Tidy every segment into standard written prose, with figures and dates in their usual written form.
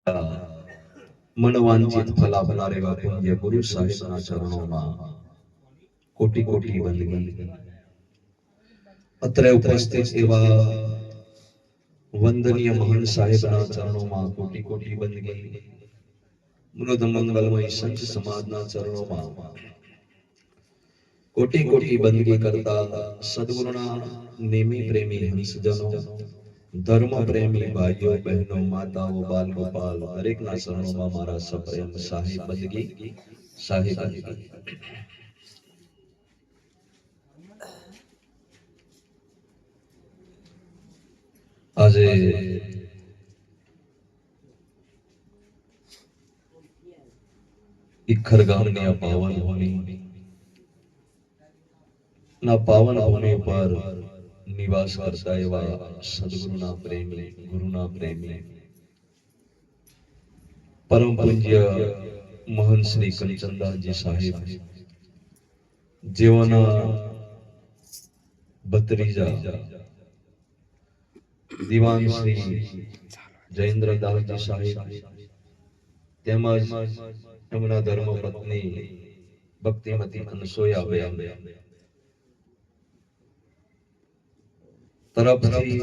મનવાંચિત ફલ આપનાર એવા પૂજ્ય ગુરુ સાહેબના ચરણોમાં કોટી કોટી વંદગી. અત્રે ઉપસ્થિત એવા વંદનીય મહાન સાહેબના ચરણોમાં કોટી કોટી વંદગી. મૃદ મંગલમય સંત સમાજના ચરણોમાં કોટી કોટી વંદગી કરતા સદગુરુના નેમી પ્રેમી હંસજનો, ધર્મ પ્રેમી ભાઈઓ બહેનો, માતાઓ, બાલ ગોપાલ દરેકના ચરણોમાં મારા સપ્રેમ સાહેબ બંદગી. સાહેબ બંદગી. આજે ઇખર ગામની આ પાવન ભૂમિ ના પાવન ભૂમિ પર નિવાસ કરતા એવા સદગુરુના પ્રેમી, ગુરુના પ્રેમી, પરમ પૂજ્ય મહંત શ્રી કંચનદાસજી સાહેબ, જેઓના ભત્રીજા દિવાન શ્રી જયેન્દ્રદાસજી સાહેબ તેમજ એમના ધર્મપત્ની ભક્તિમતી અનસૂયાબેન તરફથી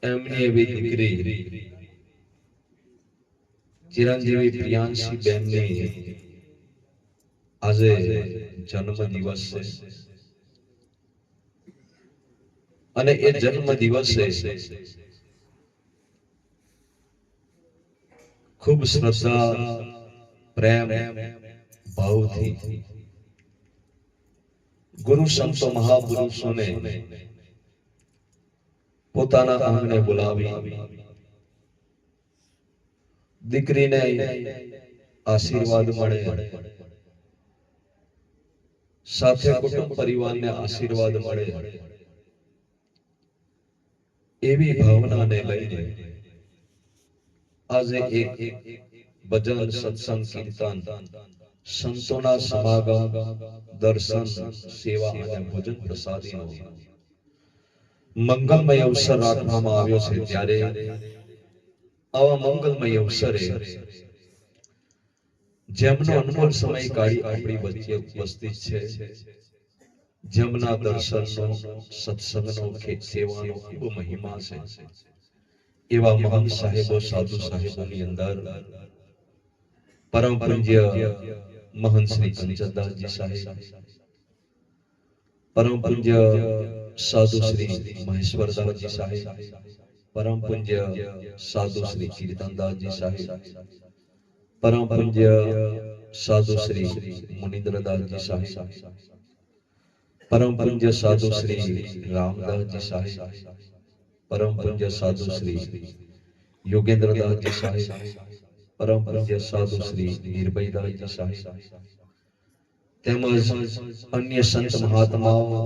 એમની એવી દીકરી ચિરંજીવી પ્રિયાંશી બેનની આજે જન્મ દિવસ છે અને એ જન્મ દિવસે ખૂબ શ્રદ્ધા, પ્રેમ, ભાવથી ગુરુ સંતો મહાપુરુષોને પોતાના આંગણે બોલાવી દીકરીને આશીર્વાદ મળે, સાથે કુટુંબ પરિવારને આશીર્વાદ મળે, એવી ભાવનાને લઈને આજે એક ભજન, સત્સંગ, કીર્તન, સંતોના સમાગમ, દર્શન, સેવા અને ભોજન પ્રસાદીનો મંગલમય અવસર રાખવામાં આવ્યો છે. ત્યારે આવા મંગલમય અવસરે જેમનો અનમોલ સમય કાઢી આપણી વચ્ચે ઉપસ્થિત છે, જેમના દર્શનનો, સત્સંગનો, સેવાનો ખૂબ મહિમા છે, એવા મહાન સાહેબો, સાધુ સાહેબોની અંદર પરમ પૂજ્ય મહંત શ્રી કંચનદાસજી સાહેબ, પરમ પૂજ્ય સાધુ શ્રી મહેશ્વરદાસજી સાહેબ, પરમ પૂજ્ય સાધુ શ્રી કીર્તનદાસજી સાહેબ, પરમ પૂજ્ય સાધુ શ્રી મુનિન્દ્રદાસજી સાહેબ, પરમ પૂજ્ય સાધુ શ્રી રામદાસજી સાહેબ, પરમ પૂજ્ય સાધુ શ્રી યોગેન્દ્રદાસજી સાહેબ, પરમ પૂજ્ય સાધુ શ્રી નિર્ભયદાસજી સાહેબ, તેમજ અન્ય સંત મહાત્માઓ,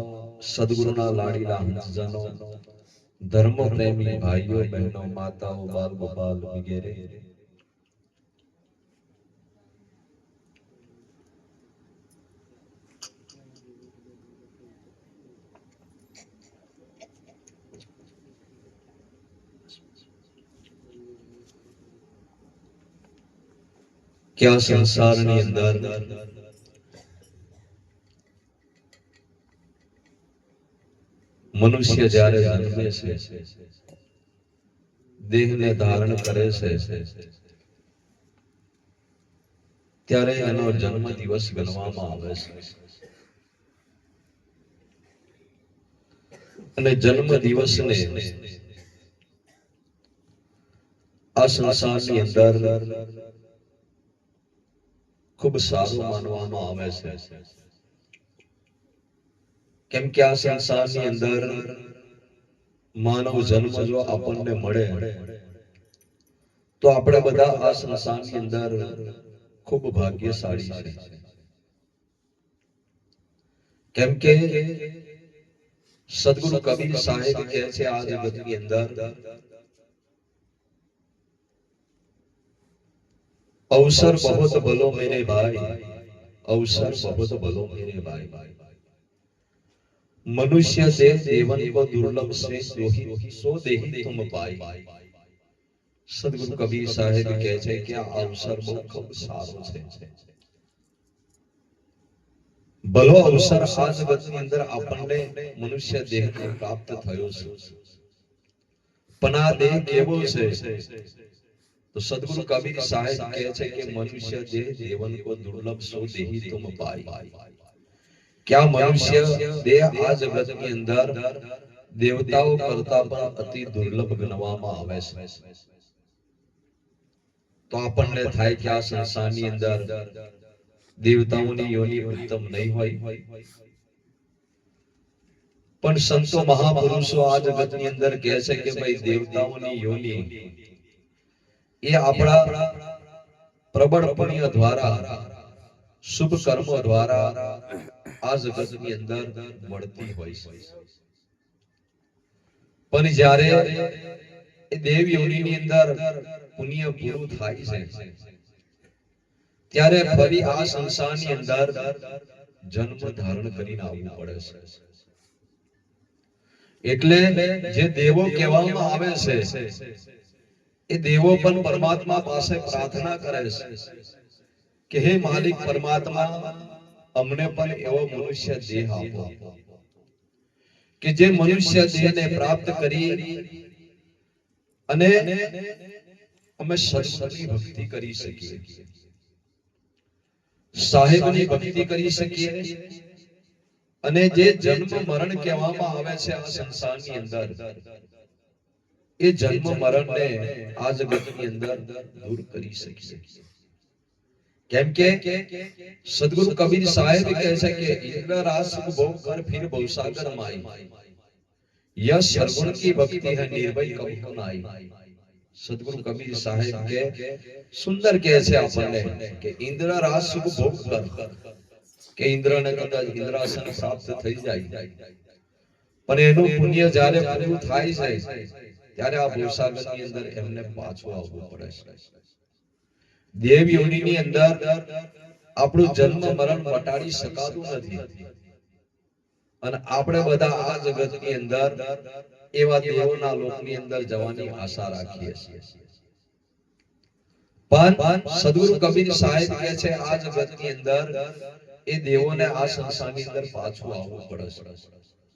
સદગુરુના લાડીલા હંસજનો, ધર્મ પ્રેમી ભાઈઓ બહેનો, માતાઓ, બાલ ગોપાલ વગેરે કે આ સંસારની અંદર મનુષ્ય જ્યારે જન્મે છે, દેહને ધારણ કરે છે, ત્યારે એનો જન્મ દિવસ ગણવામાં આવે છે. અને જન્મ દિવસને આ સંસારની અંદર ખૂબ સારું માનવામાં આવે છે. કેમ કે આ સંસારની અંદર માનવ જન્મ જો આપણને મળે તો આપણે બધા આ સંસારની અંદર ખૂબ ભાગ્યશાળી છે. કેમ કે સદગુરુ કબીર સાહેબ કહે છે આ જગતની અંદર अवसर बहुत भलो मेरे भाई, अवसर बहुत भलो मेरे भाई, मनुष्य से जीवन को दुर्लभ से सो देहि तुम पाई, સદગુરુ કબીર સાહેબ કહે છે કે આ અવસર બહુ ખૂબ સારો છે, ભલો અવસર આ જગતની અંદર આપણને મનુષ્ય દેહને પ્રાપ્ત થયો છે, પણ આ દેહ કેવો છે? तो सदगुरु कबीर साहेब कहते हैं कि मनुष्य देह देवन को दुर्लभ सो देही तुम पाई। क्या मनुष्य देह आ जगत के अंदर देवताओं करता पर अति दुर्लभ गणवामां आवे छे। तो आपने थाय कि आ संसारनी अंदर देवताओनी योनि उत्तम नहीं होय, पण संतो महापुरुषो आ जगतनी अंदर कहे छे कि भाई देवताओनी योनि ये अपना प्रबल पुण्य द्वारा शुभ कर्म द्वारा आ जगत ની અંદર મળતી હોય છે, પણ જ્યારે એ દેવ યોનિની અંદર પુણ્ય પૂરું થાય છે ત્યારે ફરી આ સંસારની અંદર જન્મ ધારણ કરીને આવવું પડે છે। એટલે જે દેવો કહેવામાં આવે છે એ દેવો પણ પરમાત્મા પાસે પ્રાર્થના કરે છે કે હે માલિક પરમાત્મા અમને પણ એવો મનુષ્ય દેહ આપો કે જે મનુષ્ય દેહને પ્રાપ્ત કરી અને અમે સદગુરુની ભક્તિ કરી શકીએ, સાહેબની ભક્તિ કરી શકીએ, અને જે જન્મ મરણ કહેવામાં આવે છે આ સંસારની અંદર એ જન્મ મરણને આ જગતની અંદર દૂર કરી શકીએ। કેમ કે સદગુરુ કબીર સાહેબ કહે છે કે ઇન્દ્ર રાસ ભોગ કર ફિર ભવસાગર માઈ, यह सरगुण की भक्ति है निर्भय कभी नाई। सदगुरु कबीर साहेब के सुंदर कहे छे आपने कि इंद्र रास भोग कर કે ઇન્દ્રને કદાચ ઇન્દ્રાસન પ્રાપ્ત થઈ જાય, પણ એનું પુણ્ય જ્યારે પૂરું થાય છે ત્યારે આ ભવસાગરની અંદર એમને પાછું આવવું પડે છે। દેવ યોનિની અંદર આપણું જન્મ મરણ મટાડી શકાતું નથી, અને આપણે બધા આ જગતની અંદર એવા દેવોના લોકની અંદર જવાની આશા રાખીએ છીએ, પણ સદગુરુ કબીર સાહેબ કહે છે આ જગતની અંદર એ દેવોને આ સંસારની અંદર પાછું આવવું પડે છે।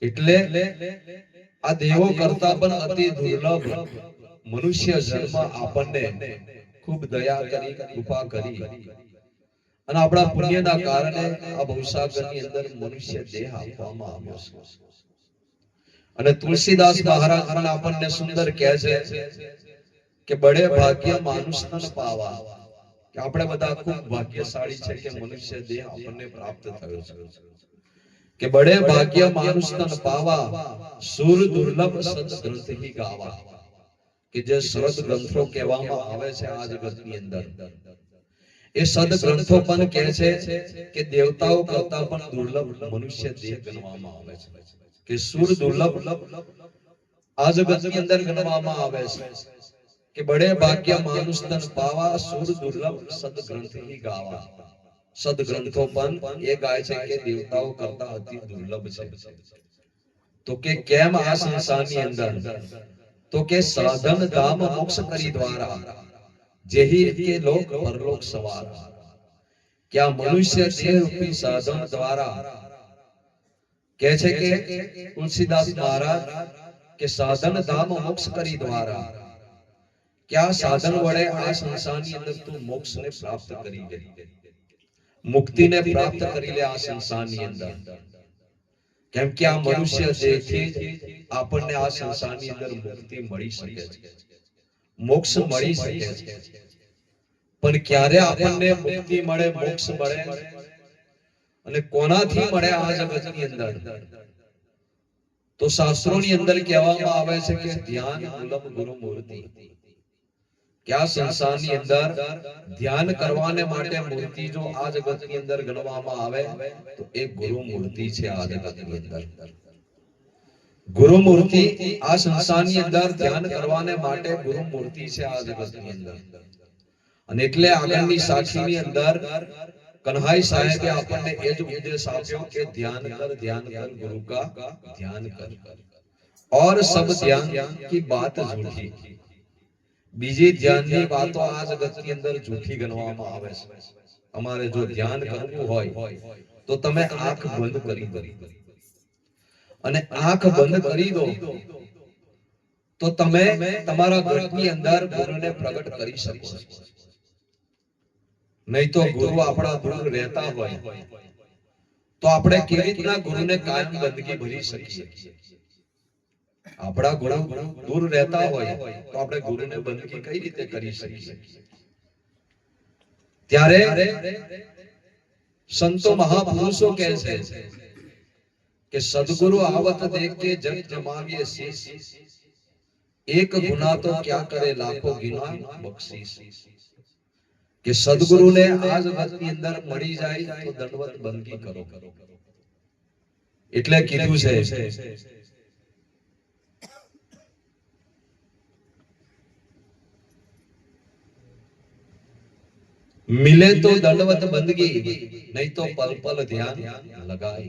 એટલે આ દેવો કરતા પણ અતિ દુર્લભ મનુષ્ય જન્મ આપણને ખૂબ દયા કરી કૃપા કરી અને આપણા પુણ્યના કારણે આ ભવસાગરની અંદર મનુષ્ય દેહ આપવામાં આવ્યો છે। અને તુલસીદાસ મહારાજ પણ આપણને સુંદર કહે છે કે બડે ભાગ્ય માનુષ તન પાવા, કે આપણે બધા ખૂબ ભાગ્યશાળી છે કે મનુષ્ય દેહ આપણને પ્રાપ્ત થયો છે, કે બડે ભાગ્ય માનુષ તન પાવા સુર દુર્લભ સદ ગ્રંથ હી ગાવા, કે જે સદ ગ્રંથો કહેવામાં આવે છે આ જગતની અંદર એ સદ ગ્રંથો પણ કહે છે કે દેવતાઓ કરતા પણ દુર્લભ મનુષ્ય દેહ ગણવામાં આવે છે, કે સુર દુર્લભ આ જગતની અંદર ગણવામાં આવે છે કે બડે ભાગ્ય માનુષ તન પાવા સુર દુર્લભ સદ ગ્રંથ હી ગાવા। સદ ગ્રંથો પણ એ ગાય છે કે દેવતાઓ કરતા અતિ દુર્લભ છે। તો કે કેમ આ સંસારની અંદર? તો કે સાધન ધામ મોક્ષ કરી દ્વારા જેહી કે લોક પરલોક સવાર, क्या मनुष्य देह रूपी साधन द्वारा કહે છે કે તુલસીદાસ મહારાજ કે સાધન ધામ મોક્ષ કરી દ્વારા, क्या साधन वडे आ संसाરની અંદર તું મોક્ષને પ્રાપ્ત કરી લે, મુક્તિને પ્રાપ્ત કરી લે આ સંસારની અંદર। કેમ કે આ મનુષ્ય દેહથી આપણને આ સંસારની અંદર મુક્તિ મળી શકે છે, મોક્ષ મળી શકે છે, પણ ક્યારે આપણને મુક્તિ મળે, મોક્ષ મળે અને કોનાથી મળે આ જગતની અંદર? તો શાસ્ત્રોની અંદર કહેવામાં આવે છે કે ધ્યાન મૂલમ ગુરુ મૂર્તિ, કે આ સંસારની અંદર ધ્યાન કરવાને માટે મૂર્તિ જો આ જગતની અંદર ગણવામાં આવે તો એ ગુરુ મૂર્તિ છે। આ જગતની અંદર ગુરુ મૂર્તિ આ સંસારની અંદર ધ્યાન કરવાને માટે ગુરુ મૂર્તિ છે આ જગતની અંદર। અને એટલે આગળની સાખીની અંદર કન્હાઈ સાહેબે આપણને એ જ ઉપદેશ આપ્યો કે ધ્યાન કર ગુરુ કા ધ્યાન કર, और सब ध्यान की बात झूठी। બીજી ધ્યાનની વાતો આ જગતની અંદર જૂઠી ગણવામાં આવે છે. અમારે જો ધ્યાન કરવું હોય તો તમે આંખ બંધ કરી દો, અને આંખ બંધ કરી દો તો તમે તમારા ઘરની અંદર ગુરુને પ્રગટ કરી શકો છો. નહીં તો ગુરુ આપણા દૂર રહેતા હોય તો આપણે કેવી રીતના ગુરુને કાયમ બંદગી ભરી શકીએ? આપણા ગુરુ દૂર રહેતા હોય તો આપણે ગુરુને બંદગી કઈ રીતે કરી શકીએ? ત્યારે સંતો મહાપુરુષો કહે છે કે સદગુરુ આવત દેખ કે જગ જમાવીએ શીશ, એક ગુના તો ક્યાં કરે લાખો ગિના બક્ષીસ. કે સદગુરુને આ જગતની અંદર મળી જાય તો દંડવત બંદગી કરો. એટલે કીધું છે मिले तो दंडवत बंदगी, नहीं तो पल पल ध्यान लगाए.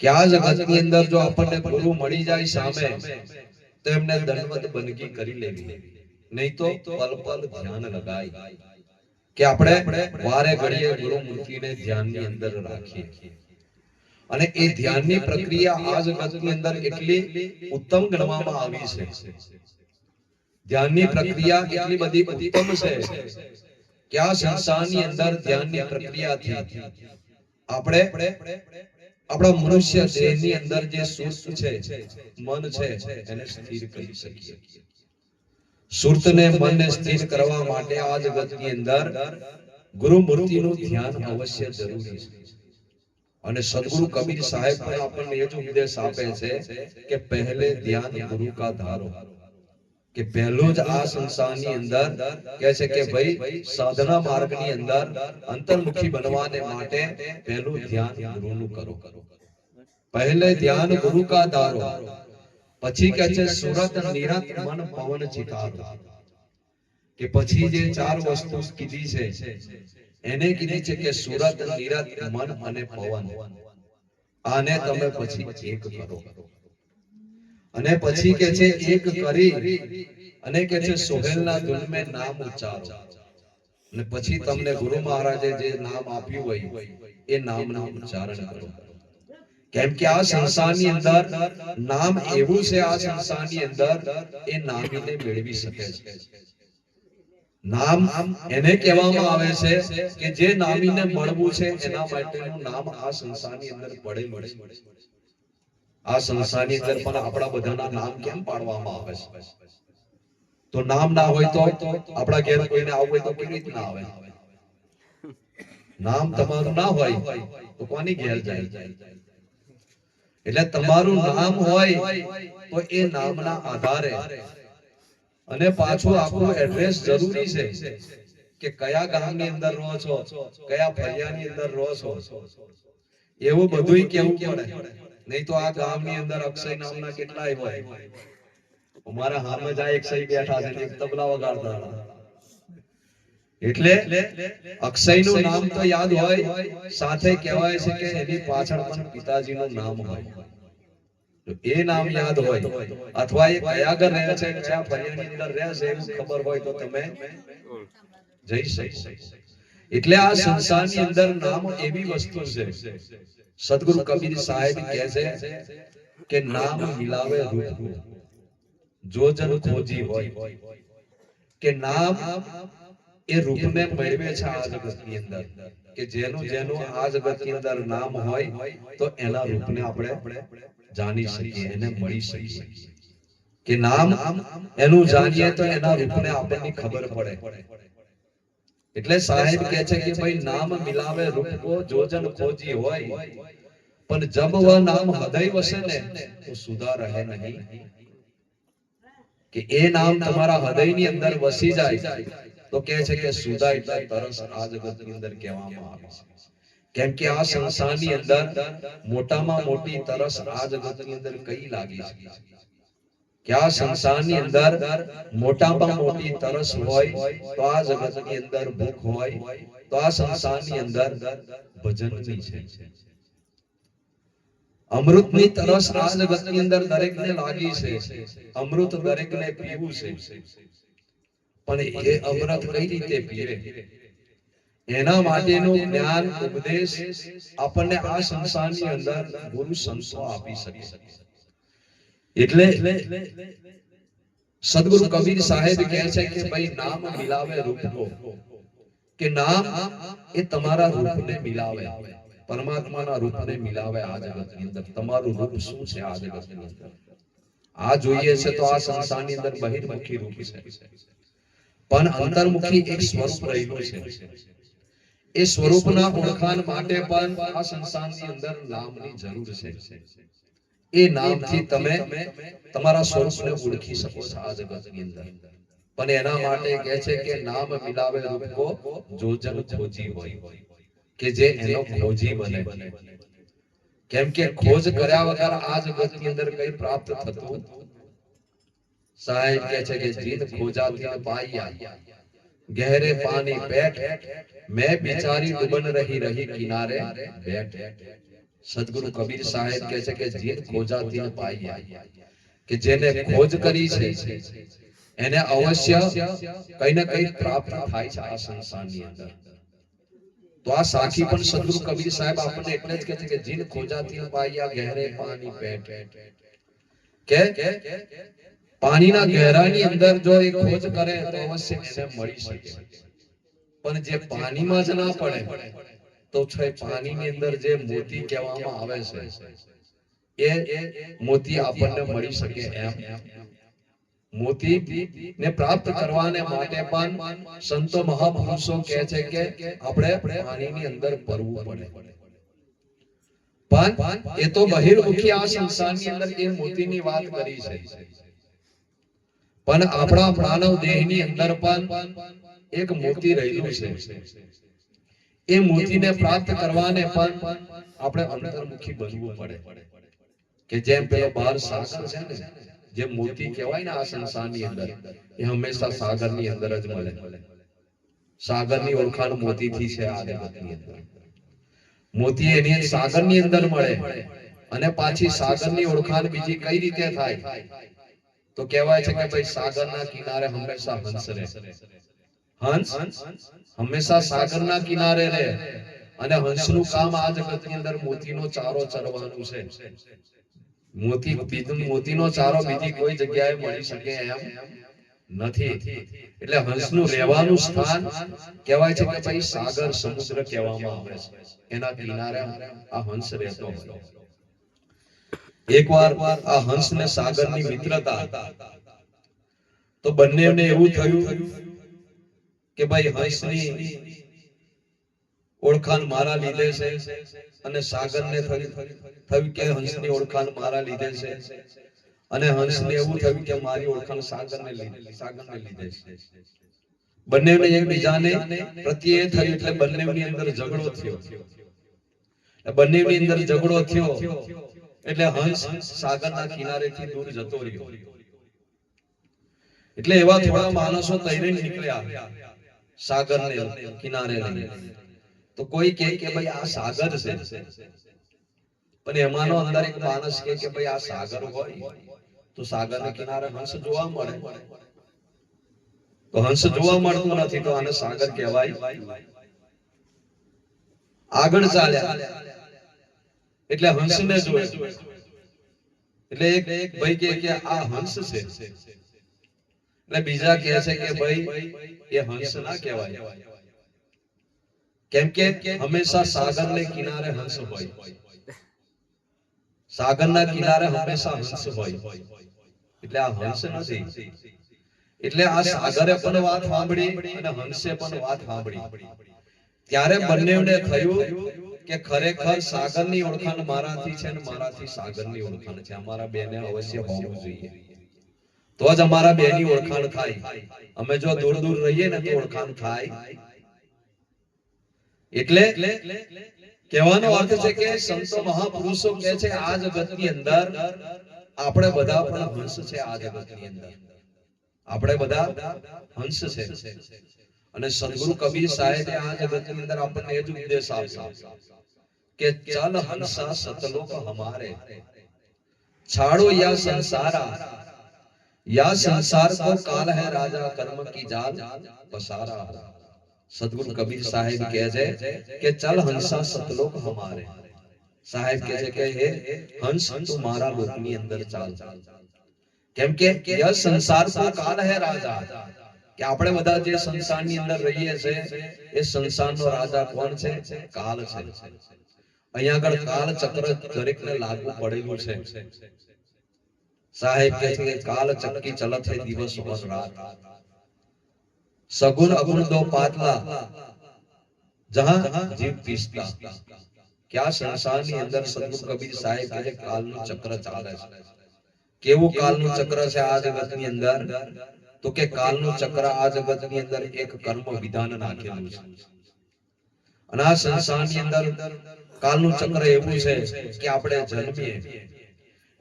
क्या जगत की अंदर जो આપણને ગુરુ મળી જાય સામે તો એમને દંડવત બંદગી કરી લેવી, નહીં તો પલ પલ ધ્યાન લગાય. કે આપણે વારે ઘડીએ ગુરુ મૂર્તિને ધ્યાનની અંદર રાખીએ. અને એ ધ્યાનની પ્રક્રિયા આ જગતની અંદર એટલી ઉત્તમ ગણવામાં આવી છે. ધ્યાનની પ્રક્રિયા એટલી બધી ઉત્તમ છે કે આ સંસારની અંદર ધ્યાનની પ્રક્રિયાથી આપણે આપણા મનુષ્ય દેહની અંદર જે સુર્ત છે, મન છે, એને સ્થિર કરી શકીએ. સુરતને મનને સ્થિર કરવા માટે આ જગતની અંદર ગુરુ મૂર્તિનું ધ્યાન અવશ્ય જરૂરી છે. અને સદગુરુ કબીર સાહેબ પણ આપણને એ જ ઉપદેશ આપે છે કે પહેલે ધ્યાન ગુરુ કા ધારો. કે પહેલું જ આ સંસારની અંદર કહે છે કે ભાઈ સાધના માર્ગની અંદર અંતર્મુખી બનવાને માટે પહેલું ધ્યાન ગુરુનું કરો. પહેલે ધ્યાન ગુરુ કા ધારો. પછી કહે છે સુરત નિરત મન પવન ચિતારો. કે પછી જે ચાર વસ્તુ કીધી છે એને કીધી છે કે સુરત નિરત મન અને પવન. આને તમે પછી એક કરો. અને પછી કે છે એક કરી અને કે છે સોહેલના ધૂન મે નામ ઉચ્ચારો. અને પછી તમને ગુરુ મહારાજે જે નામ આપ્યું હોય એ નામનું ઉચ્ચારણ કરો. કેમ કે આ સંસારની અંદર નામ એવું છે, આ સંસારની અંદર એ નામીને મેળવી શકે છે. નામ એને કહેવામાં આવે છે કે જે નામીને મળવું છે એના માટેનું નામ આ સંસારની અંદર પડેલું છે. આ સંસારની અંદર પણ આપણા બધાના નામ કેમ પાડવામાં આવે છે? તો નામ ના હોય તો આપણા ઘેર કોઈને આવવું હોય તો કેવી રીતના આવે? નામ તમારું ના હોય તો કોની ઘેર જાય? એટલે તમારું નામ હોય તો એ નામના આધારે અને પાછું આપણું એડ્રેસ જરૂરી છે કે કયા ગામની અંદર રહો છો, કયા ફળિયાની અંદર રહો છો, એવું બધું કેવું પડે. નહીં તો આ ગામની અંદર અક્ષય નામના કેટલાય હોય. અમારા હામે જાય અક્ષય બેઠા છે ને તબલા વગાડતા. એટલે અક્ષયનું નામ તો યાદ હોય, સાથે કહેવાય છે કે એની પાછળ પણ પિતાજીનું નામ હોય. એ નામ યાદ હોય અથવા એ કયા ઘર રહે છે, કયા ફળિયાની અંદર રહે છે એવું ખબર હોય તો તમે જઈ શકો. એટલે આ સંસારની અંદર નામ એવી વસ્તુ છે. સદગુરુ કબીર સાહેબ કહે છે કે નામ મિલાવે રૂપ જો જન ખોજી હોય. કે નામ એ રૂપને મેળવે છે આ જગતની અંદર. કે જેનું જેનું આ જગતની અંદર નામ હોય તો એના રૂપને આપણે જાણી શકીએ, એને મળી શકીએ. કે નામ એનું જાણીએ તો એના રૂપને આપણને ખબર પડે. એટલે સાહેબ કહે છે કે ભાઈ નામ મિલાવે રૂપ કો જો જન ખોજી હોય, પણ જબ વહ નામ હૃદય વસે ને તો સુધા રહે નહીં. કે એ નામ તમારા હૃદયની અંદર વસી જાય તો કહે છે કે સુધા એટલે તરસ આ જગતની અંદર કહેવામાં આવે છે. કેમ કે આ સંસારની અંદર મોટામાં મોટી તરસ આ જગતની અંદર કઈ લાગી છે? કે આ સંસારની અંદર મોટામાં મોટી તરસ હોય તો આ જગતની અંદર ભૂખ હોય તો આ સંસારની અંદર ભજનની છે. અમૃતની તરસ આ જગતની અંદર દરેકને લાગી છે, અમૃત દરેકને પીવું છે, પણ એ અમૃત કઈ રીતે પીવે એના માટેનું જ્ઞાન ઉપદેશ આપણને આ સંસારની અંદર ગુરુ સંતો આપી શકે. એટલે સદગુરુ કબીર સાહેબ કહે છે કે ભાઈ નામ મિલાવે રૂપ કો, કે નામ એ તમારા રૂપને મિલાવે, પરમાત્માના રૂપને મિલાવે. આ જગતની અંદર તમારું રૂપ શું છે? આ જગતની અંદર આ જોઈએ છે તો આ સંસારની અંદર બહિર્મુખી રૂપ છે, પણ અંતર્મુખી એક સ્વરૂપ રહેલું છે. એ સ્વરૂપના ઓળખાણ માટે પણ આ સંસારની અંદર નામની જરૂર છે. એ નામથી તમે તમારા સ્વરૂપને ઓળખી શકો છો આ જગતની અંદર. પણ એના માટે કહે છે કે નામ મિલાવે રૂપ કો જો જન ખોજી હોય, કે જે એનો ખોજી બને. કેમ કે ખોજ કર્યા વગર આ જગતની અંદર કઈ પ્રાપ્ત થતું. સાહેબ કહે છે કે જીત ખોજાતી પાયા, ગહેરે પાણી બેઠ, मैं बिचारी डूबन रही रही किनारे बैठ. સદગુરુ કબીર સાહેબ કહે છે કે જીત ખોજાતી ન પાયા, કે જેને ખોજ કરી છે એને અવશ્ય કઈ ને કઈ પ્રાપ્ત થાય છે આ સંસારની અંદર. તો આ સાખી પણ સદગુરુ કબીર સાહેબ આપણને એટલે જ કહે છે કે જીન ખોજાતી ન પાયા, ગહેરે પાણી બેઠ, કે પાણીના ગહેરાની અંદર જો એ ખોજ કરે તો અવશ્ય એને મળી શકે. પણ જે પાણીમાં જ ના પડે તો છે પાણીની અંદર જે મોતી કહેવામાં આવે છે એ મોતી આપણને મળી શકે એમ. મોતી ને પ્રાપ્ત કરવાને માટે પણ સંતો મહાપુરુષો કહે છે કે આપણે પાણીની અંદર પડવું પડે. પણ એ તો બહિર્મુખી આ સંસારની અંદર એ મોતીની વાત કરી છે, પણ આપણા માનવ દેહની અંદર પણ એક મોતી રહેલું છે. એ મોતીને પ્રાપ્ત કરવાને પણ આપણે અંતર્મુખી બનવું પડે. કે જેમ પેલો બાર સાગર છે ને, જે મોતી કહેવાય ને આ સંસારની અંદર, એ હંમેશા સાગરની અંદર જ મળે. સાગરની ઓળખાણ મોતીથી છે આ જગતની અંદર. મોતી એની સાગરની અંદર મળે, અને પાછી સાગરની ઓળખાણ બીજી કઈ રીતે થાય? તો કહેવાય છે કે ભાઈ સાગરના કિનારે હંમેશા હંસ રહે. હંસ હંમેશા સાગરના કિનારે રહે, અને હંસનું કામ આ જગતની અંદર મોતીનો ચારો ચરવાનું છે. મોતીનો ચારો બીજી કોઈ જગ્યાએ મળી શકે એમ નથી. એટલે હંસનું રહેવાનું સ્થાન કહેવાય છે કે ભાઈ સાગર, સમુદ્ર કહેવામાં આવે છે. એના કિનારે આ હંસ રહેતો હોય. એકવાર આ હંસ ને સાગરની મિત્રતા, તો બંનેને એવું થયું કે ભાઈ હંસની ઓળખાણ મારા લીધે છે, અને સાગરને થયું કે હંસની ઓળખાણ મારા લીધે છે, અને હંસને એવું થયું કે મારી ઓળખાણ સાગરને લીધે છે. બંનેને એકબીજાને પ્રત્યે થયું, એટલે બંનેની અંદર ઝઘડો થયો. બંનેની અંદર ઝઘડો થયો એટલે હંસ સાગરના કિનારેથી દૂર જતો રહ્યો. એટલે એવા થોડા માણસો તૈરીને નીકળ્યા સાગરને કિનારે લઈને. તો કોઈ કહે કે ભાઈ આ સાગર છે, પણ એમાંનો અંદર એક માણસ કહે કે ભાઈ આ સાગર હોય તો સાગરના કિનારે હંસ જોવા મળે. તો હંસ જોવા મળતું નથી, તો આને સાગર કહેવાય. આગળ ચાલ્યા એટલે હંસને જોયો. એટલે એક ભાઈ કહે કે આ હંસ છે, એટલે બીજા કહે છે કે ભાઈ એ હંસ ના કહેવાય. કેમ કે હંમેશા સાગરને કિનારે હંસ હોય. સાગરના કિનારે હંમેશા હંસ હોય, એટલે આ હંસ નથી. એટલે આ સાગરે પણ વાત સાંભળી અને હંસે પણ વાત સાંભળી. ત્યારે બંનેને થયું કે ખરેખર સાગરની ઓળખાણ મારાથી છે, અને મારાથી સાગરની ઓળખાણ છે. અમારા બેને અવશ્ય હોવું જોઈએ, તો જ અમારા બેની ઓળખાણ થાય. અમે જો દૂર દૂર રહીએ ને તો ઓળખાણ થાય. એટલે કહેવાનો અર્થ છે કે સંતો મહાપુરુષો કહે છે આ જગતની અંદર આપણે બધા પણ હંસ છે. આ જગતની અંદર આપણે બધા હંસ છે. અને સદગુરુ કબીર સાહેબે આ જગતની અંદર આપણને એ જ ઉપદેશ આપ્યો કે ચલ હંસા સતલોક હમારે, छाड़ो या संसार को काल है राजा कर्म की जाल पसारा। सदगुरु कबीर साहेब કહે છે કે ચલ હંસા સતલોક હમારે, સાહેબ કહે છે કે હે હંસ તું મારા લોકની અંદર ચાલ, કેમ કે યહ સંસાર કો કાલ હે રાજા, કે આપણે બધા જે સંસારની અંદર રહીએ છે એ સંસારનો રાજા કોણ છે? કાલ છે। અહીંયા આગળ કાલ ચક્ર દરેકને લાગુ પડેલું છે। साहेब कहते हैं काल चक्की चलत है दिवस और रात, सगुन अगुन दो पातला जहां जीव पीसता। क्या संसाરની અંદર સદગુરુ કબીર સાહેબ કહે કાલનું ચક્ર ચાલે છે। કેવું કાલનું ચક્ર છે આ જગતની અંદર? તો કે કાલનું ચક્ર આ જગતની અંદર એક કર્મ વિધાન નાખેલું છે, અને આ સંસારની અંદર કાલનું ચક્ર એવું છે કે આપણે જન્મીએ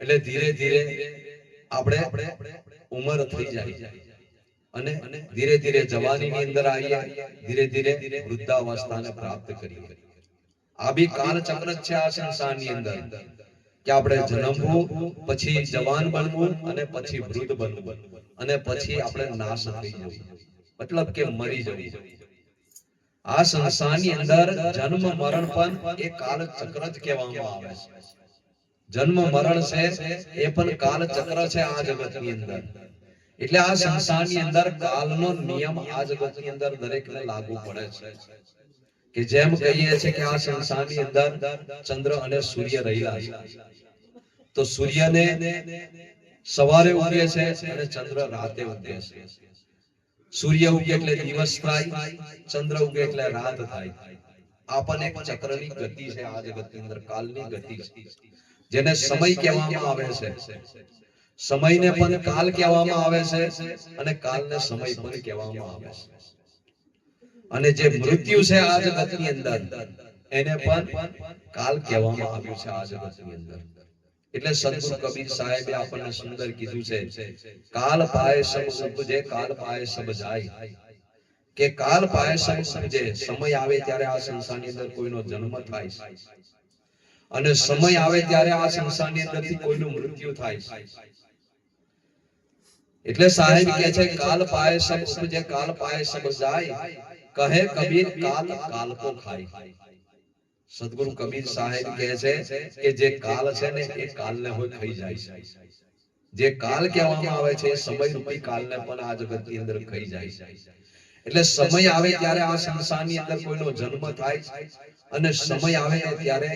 એટલે ધીરે ધીરે આપણે ઉંમર થઈ જાય, અને ધીરે ધીરે જવાનીની અંદર આવીએ, ધીરે ધીરે વૃદ્ધાવસ્થાને પ્રાપ્ત કરીએ। આ બી કાલ ચક્ર છે આ સંસારની અંદર, કે આપણે જન્મવું, પછી જવાન બનવું, અને પછી વૃદ્ધ બનવું, અને પછી આપણે નાશ થઈ જવું, મતલબ કે મરી જવું। આ સંસારની અંદર જન્મ મરણ પણ એ કાલ ચક્ર જ કહેવામાં આવે છે। જન્મ મરણ છે એ પણ કાલ ચક્ર છે આ જગતની અંદર। એટલે આ સંસારની અંદર કાલનો નિયમ આ જગતની અંદર દરેકને લાગુ પડે છે। કે જેમ કહીએ છે કે આ સંસારની અંદર ચંદ્ર અને સૂર્ય રહેલા છે, તો સૂર્યને સવારે ઉગે છે અને ચંદ્ર રાતે ઉગે છે। સૂર્ય ઉગે એટલે દિવસ થાય, ચંદ્ર ઉગે એટલે રાત થાય। આ પણ એક ચક્રની ગતિ છે આ જગતની અંદર, કાલની ગતિ છે, જેને સમય કહેવામાં આવે છે। સમયને પણ કાલ કહેવામાં આવે છે, અને કાલને સમય પણ કહેવામાં આવે છે। અને જે મૃત્યુ છે આ જગતની અંદર એને પણ કાલ કહેવામાં આવ્યું છે આ જગતની અંદર। એટલે સદગુરુ કબીર સાહેબે આપણને સુંદર કીધું છે, કાલ પાએ સબ ઉપજે કાલ પાએ સબ જાય, કે કાલ પાએ સબ ઉપજે, સમય આવે ત્યારે આ સંસારની અંદર કોઈનો જન્મ થાય છે, અને સમય આવે ત્યારે આ સંસારની અંદરથી કોઈનું મૃત્યુ થાય છે। એટલે સાહેબ કહે છે કાલ પાએ સબ ઉપજે કાલ પાએ સબ જાય, કહે કબીર કાલ કાલ કો ખાય। સદગુરુ કબીર સાહેબ કહે છે કે જે કાલ છે ને એ કાલને હોય ખાઈ જાય છે। જે કાલ કહેવામાં આવે છે એ સમય રૂપી કાલને પણ આ જગતની અંદર ખાઈ જાય છે। એટલે સમય આવે ત્યારે આ સંસારની અંદર કોઈનો જન્મ થાય, અને સમય આવે ત્યારે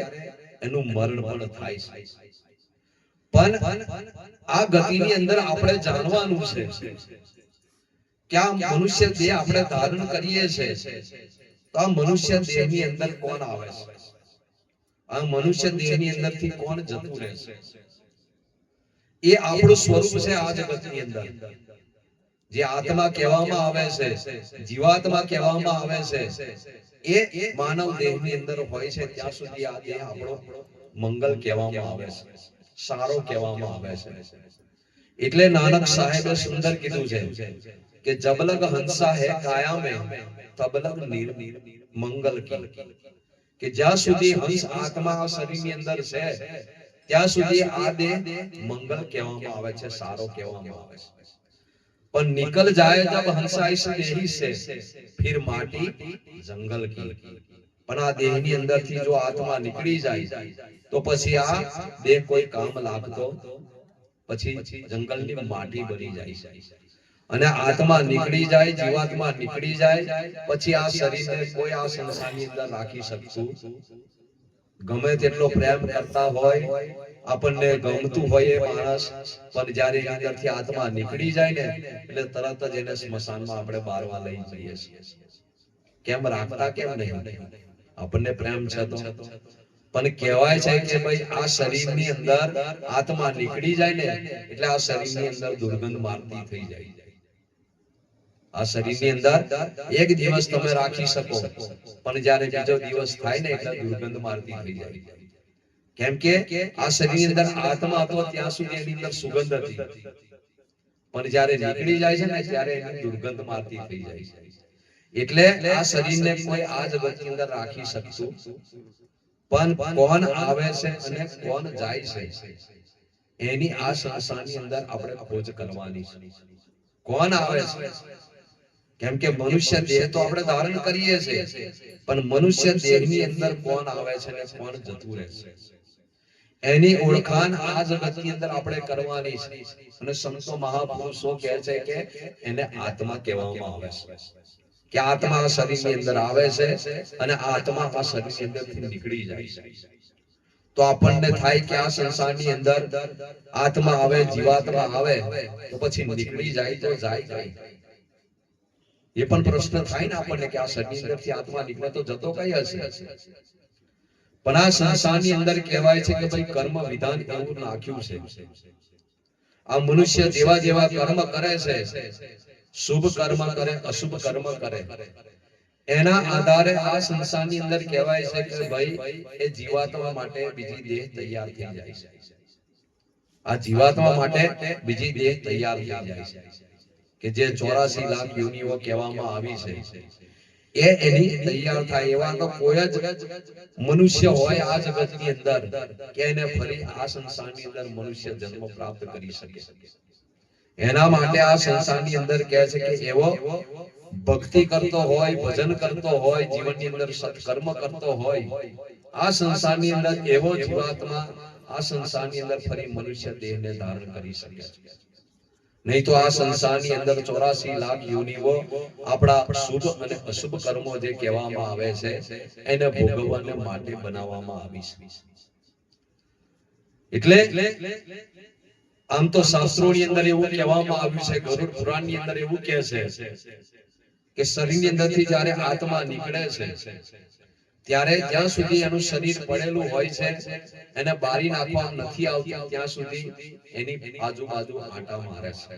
એનું મરણ પણ થાય છે। પણ આ ગતિની અંદર આપણે જાણવાનું છે કે આ મનુષ્ય દેહ આપણે ધારણ કરીએ છીએ, તો આ મનુષ્ય દેહની અંદર કોણ આવે છે? આ મનુષ્ય દેહની અંદરથી કોણ જતું રહે છે? એ આપણું સ્વરૂપ છે આ જગતની અંદર। જે આત્મા કહેવામાં આવે છે, જીવાત્મા કહેવામાં આવે છે, એ માનવ દેહની અંદર હોય છે ત્યાં સુધી આ દેહ આપણો મંગલ કહેવામાં આવે છે, સારો કહેવામાં આવે છે। એટલે નાનક સાહેબે સુંદર કીધું છે કે જબલગ હંસા હે કાયા में તબલગ મંગલ કી, કે જ્યાં સુધી હંસ આત્મા આ શરીરની અંદર છે ત્યાં સુધી આ દેહ મંગલ કહેવામાં આવે છે, સારો કહેવામાં આવે છે। पर निकल जाए जब हंसा इस देही से फिर माटी जंगल की, પણ આ દેહની અંદરથી જો આત્મા નીકળી જાય તો પછી આ દેહ કોઈ કામ લાગતો, પછી જંગલની માટી બની જાય છે। અને આત્મા નીકળી જાય, જીવાત્મા નીકળી જાય પછી આ શરીરને કોઈ આ સંસારની અંદર રાખી શકતું, ગમે તેટલો પ્રેમ કરતા હોય, આપણને ગમતું હોય એ માણસ, પણ જ્યારે એની અંદરથી આત્મા નીકળી જાય ને એટલે તરત જ એને સ્મશાનમાં આપણે બારવા લઈ જઈએ છીએ। કેમ રાખતા કેમ નહીં? આપણને પ્રેમ છે તો। પણ કહેવાય છે કે ભાઈ આ શરીરની અંદર આત્મા નીકળી જાય ને એટલે આ શરીરની અંદર દુર્ગંધ મારતી થઈ જાય। આ શરીરની અંદર એક દિવસ તમે રાખી શકો, પણ જ્યારે બીજો દિવસ થાય ને એટલે દુર્ગંધ મારતી થઈ જાય। કેમ કે આ શરીરની અંદર આત્મા હતો ત્યાં સુધી એની અંદર સુગંધ હતી, પણ જ્યારે નીકળી જાય છે ને ત્યારે એની દુર્ગંધ મારતી થઈ જાય છે। એટલે આ શરીરને કોઈ આ જગતની અંદર રાખી શકતું પણ કોણ આવે છે અને કોણ જાય છે એની આ સંસારની અંદર આપણે ખોજ કરવાની છે. કોણ આવે છે? કેમ કે મનુષ્ય દેહ તો આપણે ધારણ કરીએ છીએ, પણ મનુષ્ય દેહની અંદર કોણ આવે છે અને કોણ જતું રહે છે એની ઓળખાણ આ જગતની અંદર આપણે કરવાની છે. અને સંતો મહાપુરુષો કહે છે કે એને આત્મા કહેવામાં આવે છે, કે આત્મા આ શરીરની અંદર આવે છે અને આત્મા આ શરીરની અંદરથી નીકળી જાય છે. તો આપણને થાય કે આ સંસારની અંદર આત્મા આવે, જીવાત્મા આવે, તો પછી નીકળી જાય તો જાય. એ પણ પ્રશ્ન થાય ને આપણને કે આ શરીરની અંદરથી આત્મા નીકળે તો જતો કઈ હશે? પણ આ સંસારની અંદર કહેવાય છે કે ભાઈ કર્મ વિધાન એવું નાખ્યું છે. આ મનુષ્ય જેવા જેવા કર્મ કરે છે, શુભ કર્મ કરે, અશુભ કર્મ કરે, એના આધારે આ સંસારની અંદર કહેવાય છે કે ભાઈ એ જીવાત્મા માટે બીજી દેહ તૈયાર થઈ જાય છે. આ જીવાત્મા માટે બીજી દેહ તૈયાર થઈ જાય છે, કે જે 84 લાખ યોનિઓ કહેવામાં આવી છે એ એની તૈયાર થાય. એવા તો કોઈ જ મનુષ્ય હોય આ જગતની અંદર કે એને ફરી આ સંસારની અંદર મનુષ્ય જન્મ પ્રાપ્ત કરી શકે. એના માટે આ સંસારની અંદર કહે છે કે એવો ભક્તિ કરતો હોય, ભજન કરતો હોય, જીવનની અંદર સત્કર્મ કરતો હોય, આ સંસારની અંદર એવો જીવાત્મા આ સંસારની અંદર ફરી મનુષ્ય દેહને ધારણ કરી શકે છે. નહીં તો આ સંસારની અંદર 84 લાખ યોનિઓ આપણા શુભ અને અશુભ કર્મો જે કહેવામાં આવે છે એને ભોગવવાને માટે બનાવવામાં આવી છે. એટલે આમ તો શાસ્ત્રોની અંદર એવું કહેવામાં આવ્યું છે, ગરુડ પુરાણની અંદર એવું કહે છે કે શરીરની અંદરથી જ્યારે આત્મા નીકળે છે ત્યારે જ્યાં સુધી એનું શરીર પડેલું હોય છે, એને બારી નાખવા નથી આવતું, ત્યાં સુધી એની આજુબાજુ આંટા મારે છે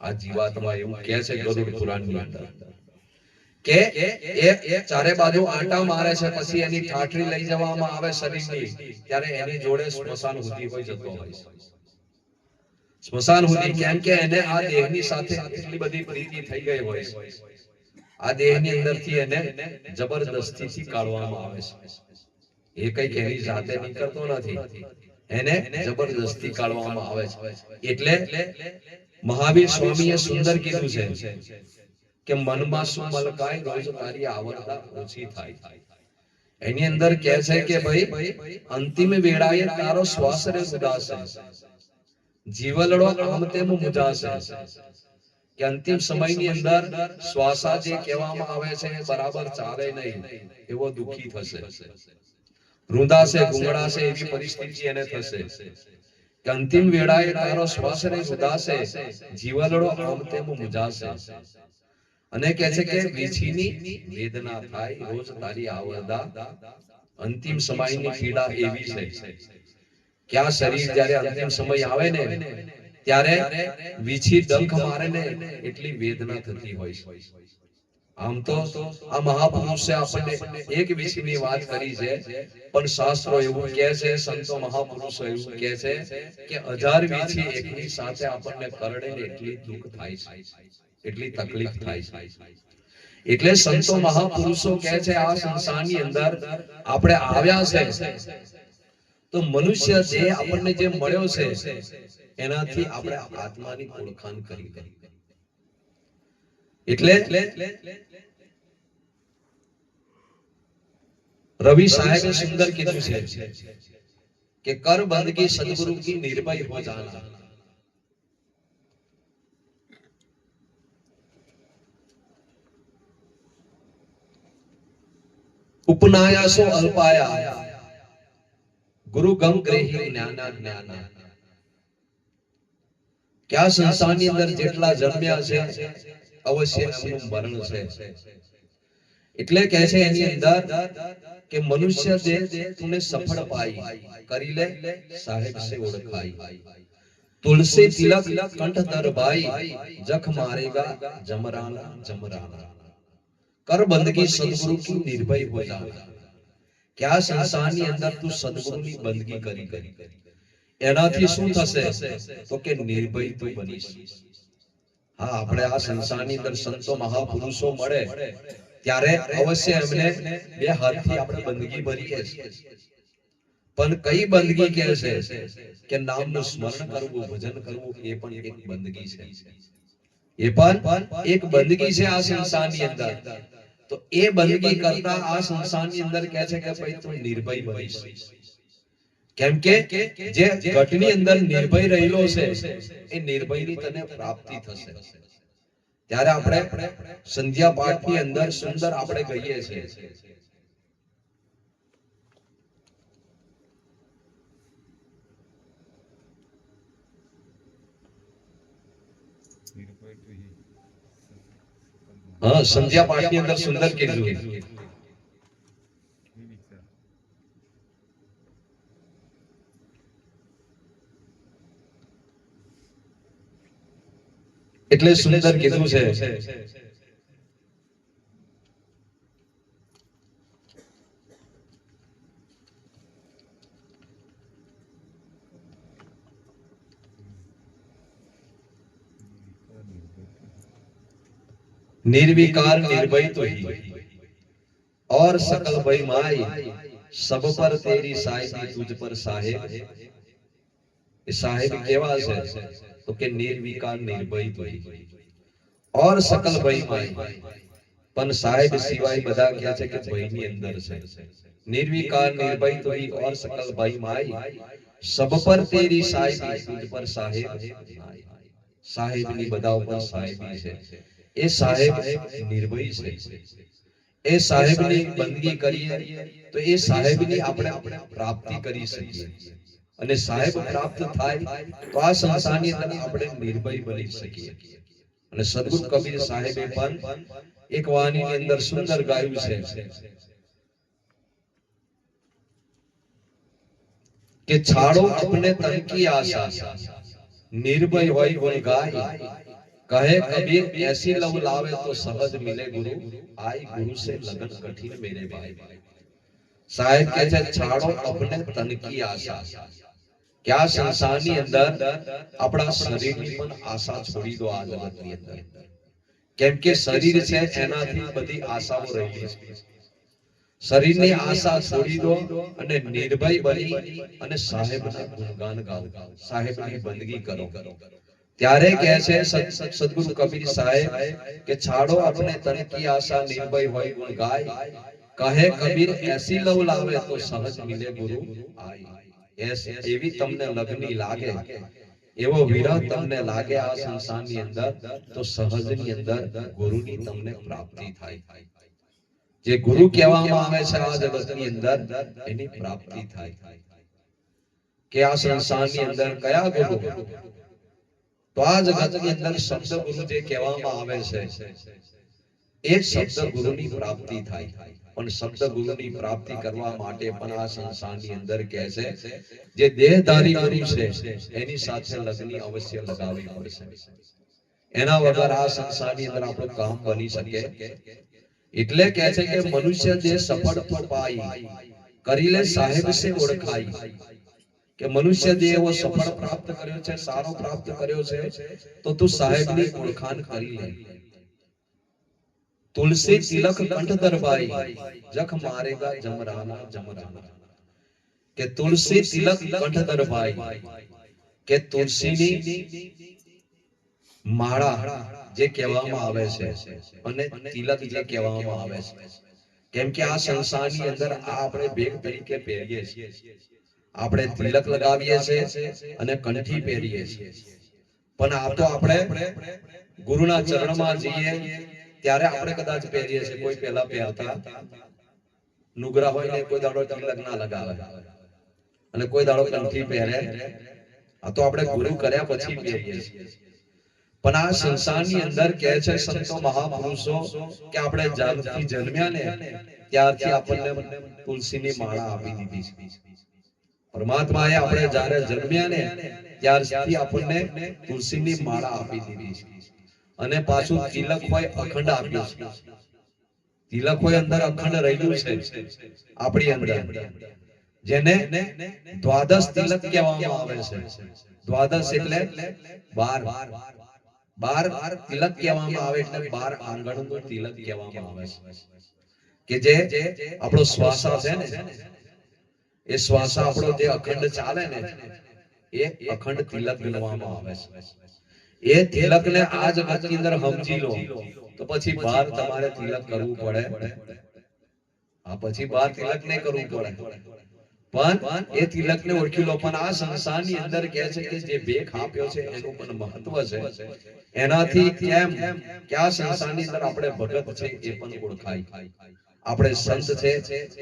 આ જીવાત્મા. એવું કહે છે ગરુડ પુરાણની અંદર કે એ ચારે બાજુ આંટા મારે છે, પછી એની ઠાઠરી લઈ જવામાં આવે શરીરની, ત્યારે એની જોડે સ્મશાન સુધી હોય જતો હોય છે. સ્મશાન સુધી, કેમ કે એને આ દેહની સાથે એટલી બધી પ્રીતિ થઈ ગઈ હોય છે, આ દેહની અંદરથી એને જબરદસ્તીથી કાઢવામાં આવે છે. એ કઈક એની જાતે નીકળતો નથી, એને જબરદસ્તી કાઢવામાં આવે છે. એટલે મહાવીર સ્વામીએ સુંદર કીધું છે કે મનમાં શું મલકાય, રોજ તારી આવરદા ઓછી થાય. એની અંદર કહે છે કે ભાઈ અંતિમ વેળાએ તારો શ્વાસ રે ઉદાસે, જીવલડો આમ તેમ મુજાશે. કે અંતિમ સમયની અંદર શ્વાસા જે કહેવામાં આવે છે બરાબર ચાલે નહીં, એવો દુખી થશે, રૂંધાશે, ગુંગળાશે, એવી પરિસ્થિતિ એને થશે કે અંતિમ વેળાએ તારો શ્વાસ રે ઉદાસે, જીવલડો આમ તેમ મુજાશે. અને કહે છે કે વીછીની વેદના થાય, રોજ તારી આવરદા. અંતિમ સમયની પીડા એવી છે કે આ શરીર જ્યારે અંતિમ સમય આવે ને ત્યારે વીછી ડંખ મારે ને એટલી વેદના થતી હોય છે. આમ તો આ મહાપુરુષે આપણને એક વીછીની વાત કરી છે, પણ શાસ્ત્રો એવું કહે છે, સંતો મહાપુરુષો એવું કહે છે કે 1000 વીછી એકની સાથે આપણને કરડે ને એટલી દુઃખ થાય છે, એટલી તકલીફ થાય છે. એટલે સંતો મહાપુરુષો કહે છે આ સંસારની અંદર આપણે આવ્યા છે તો મનુષ્ય જે આપણને જે મળ્યો છે એનાથી આપણે આત્માની ઓળખાણ કરી. એટલે રવિ સાહેબે સુંદર કીધું છે કે કર બંદગી સદગુરુ કી નિર્ભય હો જાના. ઉપનાયાસો અલ્પાયા, ગુરુ ગમ ગ્રહી જ્ઞાના જ્ઞાના. કે આ સંસારની અંદર જેટલા જન્મ્યા છે અવશ્ય એમનું મરણ છે. એટલે કહે છે એની અંદર કે મનુષ્ય જે તુને સફળ પાઈ, કરી લે સાહેબ સે ઓળખાઈ. તુલસી તિલક કંઠ દર ભાઈ, જખ મારેગા જમરાના જમરાના. કર બંદગી સદગુરુ કી નિર્ભય હો જાના. કે આ સંસારની અંદર તું સદગુરુની બંદગી કરી, એનાથી શું થશે તો કે નિર્ભય તું બનીશ. હા, આપણે આ સંસારની અંદર સંતો મહાપુરુષો મળે ત્યારે અવશ્ય એમને બે હાથથી આપણે બંદગી ભરીએ છીએ, પણ કઈ બંદગી કહે છે કે નામનું સ્મરણ કરવું, ભજન કરવું એ પણ એક બંદગી છે, એ પણ એક બંદગી છે આ સંસારની અંદર. તો એ બંદગી કરતા આ સંસારની અંદર કહે છે કે ભાઈ તું નિર્ભય બનીશ. કેમ કે જે ઘટની અંદર નિર્ભય રહેલો છે એ નિર્ભયની તને પ્રાપ્તિ થશે. ત્યારે આપણે સંધ્યા પાઠની અંદર સુંદર આપણે કહીએ છીએ હા, સંધ્યા પાઠની અંદર સુંદર કીધું એટલે સુંદર કીધું છે निर्विकार निर्भय तो ही और सकल भय माई सब पर तेरी साहिबी तुझ पर साहेब. ये साहेब केवा છે તો કે निर्विकार निर्भय तो ही और सकल भय माई. પણ સાહેબ સિવાય બધા કહે છે કે ભયની અંદર છે. निर्विकार निर्भय तो ही और सकल भय माई सब पर तेरी साहिबी तुझ पर साहेब. સાહેબની બધા ઉપર સાહેબી છે. એ સાહેબ નિર્ભય છે. એ સાહેબની બંદગી કરીએ તો એ સાહેબની આપણે પ્રાપ્તિ કરી શકીએ. અને સાહેબ પ્રાપ્ત થાય તો આ સંસારની અંદર આપણે નિર્ભય બની શકીએ. અને સદગુરુ કબીર સાહેબે પણ એક વાણીની અંદર સુંદર ગાયું છે કે છાડો अपने तन की आशा निर्भय होय गुण गाय. कहे कबीर ऐसी लव लावे तो सहज मिले गुरु आई. गुरु से लगन कठिन मेरे भाई. साहेब કહે છે છાડો अपने तन की आशा. क्या संसाરની અંદર આપણા શરીરની પણ આશા છોડી દો આ જગતની અંદર. કેમ કે શરીર છે એનાથી બધી આશાઓ રહેલી છે. શરીરની આશા છોડી દો અને નિર્ભય બની અને સાહેબના ગુણગાન ગાઓ, સાહેબની બંદગી કરો. ત્યારે કહે છે સદગુરુ કબીર સાહેબ કે છાડો अपने तन की आशा निर्भय होय गुण गाय. कहे कबीर ऐसी लव लावे तो सहज मिले गुरु आई. એવી તમને લગની લાગે, એવો વિરહ તમને લાગે આ સંસારની અંદર તો સહજની અંદર ગુરુની તમને પ્રાપ્તિ થાય. જે ગુરુ કહેવામાં આવે છે આ જગતની અંદર એની પ્રાપ્તિ થાય. કે આ સંસારની અંદર કયા ગુરુ? તો આ જગતની અંદર શબ્દ ગુરુ જે કહેવામાં આવે છે એ શબ્દ ગુરુની પ્રાપ્તિ થાય. પણ શબ્દ ગુરુની પ્રાપ્તિ કરવા માટે પણ આ સંસારની અંદર કહે છે જે દેહધારી ગુરુ છે એની સાથે લગ્ની અવશ્ય લગાવવી પડશે. એના વગર આ સંસારની અંદર આપણું કામ બની શકે. એટલે કહે છે કે મનુષ્ય જે સફળ પાઈ કરી લે સાહેબ સે ઓળખાઈ. કે મનુષ્ય જે એવો સફળ પ્રાપ્ત કર્યો છે, સારો પ્રાપ્ત કર્યો છે તો તું સાહેબની ઓળખાણ કરી લે. तुलसी तिलक कंठ दरबाई जख मारेगा जमराना जमराना. के तुलसी तिलक कंठ दरबाई के तुलसीनी माळा जे कહેવામાં આવે છે અને તિલક જે કહેવામાં આવે છે. કેમ કે આ સંસારની અંદર આ આપણે ભેગ તરીકે પહેરીએ છીએ. આપણે તિલક લગાવીએ છીએ અને કંઠી પહેરીએ છીએ. પણ આ તો આપણે ગુરુના ચરણમાં જઈએ ત્યારે આપણે કદાચ પહેરીએ છીએ. કોઈ પહેલા પહેરતા નુગરા હોય ને કોઈ દાડો તિલક ના લગાવે અને કોઈ દાડો કંઠી પહેરે. આ તો આપણે ગુરુ કર્યા પછી પહેરીએ છીએ. પણ આ સંસારની અંદર કહે છે સંતો મહાપુરુષો કે આપણે જ્યારથી જન્મ્યા ને ત્યારથી આપણને તુલસીની માળા આપી દીધી છે. પરમાત્માએ આપણે જ્યારે જન્મ્યા ને ત્યારથી આપણને તુલસીની માળા આપી દીધી છે. અને પાછું તિલક હોય અખંડ આપ્યું છે. તિલક હોય અંદર અખંડ રહેલું છે આપણી અંદર, જેને દ્વાદશ તિલક કહેવામાં આવે છે. દ્વાદશ એટલે 12 તિલક કહેવામાં આવે એટલે 12 આંગણનું તિલક કહેવામાં આવે છે. કે જે આપણો શ્વાસ છે ને એ શ્વાસ આપણો જે અખંડ ચાલે ને એ અખંડ તિલક ગણવામાં આવે છે. એ તિલકને આ જગતની અંદર સમજી લો તો પછી બહાર તમારે તિલક કરવું પડે. આ પછી બહાર તિલક નહીં કરવું પડે, પણ એ તિલકને ઓળખી લો. પણ આ સંસારની અંદર કહે છે કે જે ભેખ આપ્યો છે એનું પણ મહત્વ છે. એનાથી કેમ કે આ સંસારની અંદર આપણે ભગત છે એ પણ ઓળખાય, આપણે સંત છે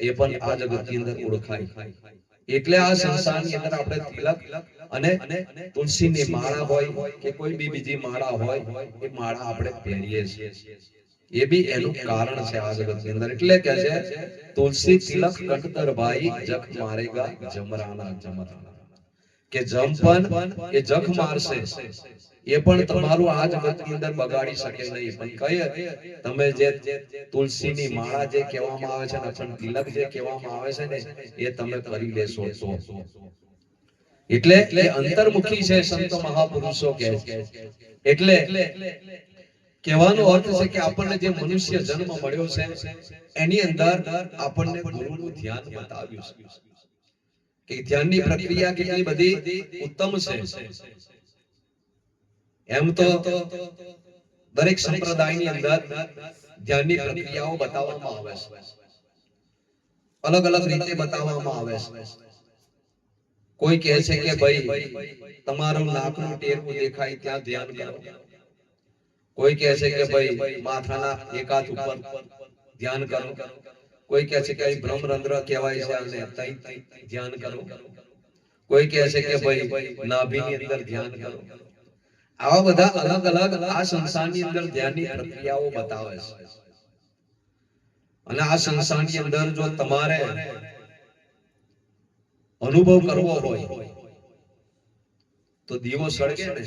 એ પણ આ જગતની અંદર ઓળખાય. એટલે આ સંસારની અંદર આપણે તિલક અને તુલસીની માળા હોય કે કોઈ બી બીજી માળા હોય એ માળા આપણે પહેરીએ છીએ. એ બી એનું કારણ છે આ જગતની અંદર. એટલે કે છે તુલસી તિલક કંઠધર ભાઈ જખ મારેગા જમરાના જમરાના, કે જમપન એ જખ મારશે એ પણ તમારું આ જગતની અંદર બગાડી શકે નહીં. પણ કહીએ તમે જે તુલસીની માળા જે કહેવામાં આવે છે ને પણ તિલક જે કહેવામાં આવે છે ને એ તમે કરી લેશો તો. એટલે એ અંતર્મુખી છે સંતો મહાપુરુષો કહે છે. એટલે કહેવાનો અર્થ છે કે આપણને જે મનુષ્ય જન્મ મળ્યો છે એની અંદર આપણને ગુરુનું ધ્યાન બતાવ્યું છે કે ધ્યાનની પ્રક્રિયા કેટલી બધી ઉત્તમ છે. એમ તો દરેક સંપ્રદાયની અંદર ધ્યાનની પ્રક્રિયાઓ બતાવવામાં આવે છે, અલગ અલગ રીતે બતાવવામાં આવે છે. કોઈ કહે છે કે ભાઈ તમારું નાકનું ટેરવું દેખાય ત્યાં ધ્યાન કરો. કોઈ કહે છે કે ભાઈ માથાના એકાદ ઉપર ધ્યાન કરો. કોઈ કહે છે કે બ્રહ્મરંધ્ર કહેવાય છે અને ત્યાં ધ્યાન કરો. કોઈ કહે છે કે ભાઈ નાભીની અંદર ધ્યાન કરો. આવા બધા અલગ અલગ આ સંસારની અંદર ધ્યાનની પ્રક્રિયાઓ બતાવે છે. અને આ સંસારની અંદર જો તમારે અનુભવ કરવો હોય તો દીવો સળગે ને,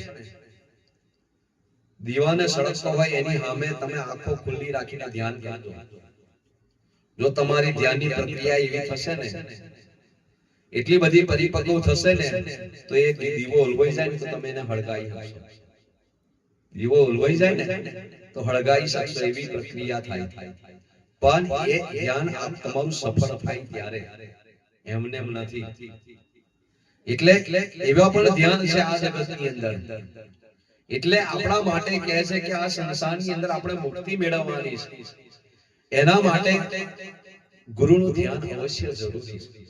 દીવાને સળગતો હોય એની સામે તમે આંખો ખુલ્લી રાખીને ધ્યાન કરજો. જો તમારી ધ્યાનની પ્રક્રિયા એવી થશે ને, એટલી બધી પરિપક્વ થશે ને તો એ દીવો ઓલવાઈ જાય ને તો તમે એને હળગાઈ શકશો. દીવો ઓલવાઈ જાય ને તો હળગાઈ શકશો એવી પ્રક્રિયા થાય. પણ એ ધ્યાન આપ તમારું સફળ થાય ત્યારે, એમને એમ નથી. એટલે એવા પણ ધ્યાન છે આ જગતની અંદર. એટલે આપણા માટે કહે છે કે આ સંસારની અંદર આપણે મુક્તિ મેળવવાની છે. એના માટે ગુરુનું ધ્યાન અવશ્ય જરૂરી છે.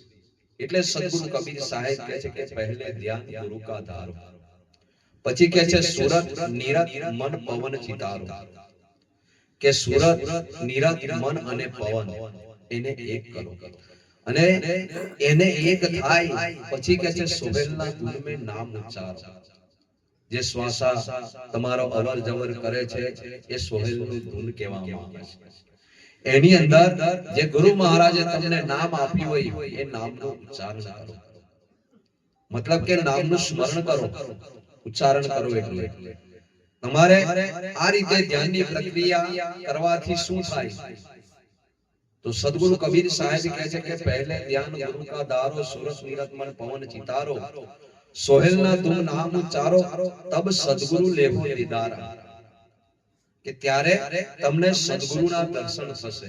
એટલે સદગુરુ કબીર સાહેબ કહે છે કે પહેલે ધ્યાન ગુરુ કા ધારો, પછી કહે છે સુરત નિરત મન પવન ચિતારો, કે સુરત નિરત મન અને પવન એને એક કરો. અને એને એક થાય પછી કહે છે સોહેલના ધૂન મે નામ ઉચ્ચારો. જે શ્વાસા તમારો અવર જવર કરે છે એ સોહેલનું ધૂન કહેવામાં આવે છે. એની અંદર જે ગુરુ મહારાજે તમને નામ આપ્યું હોય એ નામનું ઉચ્ચારણ કરો. મતલબ કે નામનું સ્મરણ કરો, ઉચ્ચારણ કરો. એટલે તમારે આ રીતે ધ્યાનની પ્રક્રિયા કરવાથી શું થાય? તો સદગુરુ કબીર સાહેબ કહે છે કે પહેલે ધ્યાન ગુરુ કા ધારો, સુરત નિરત મન પવન ચિતારો, સોહેલના તુમ નામ ઉચ્ચારો, તબ સદગુરુ લેહો દીદારા. કે ત્યારે તમને સદગુરુના દર્શન થશે.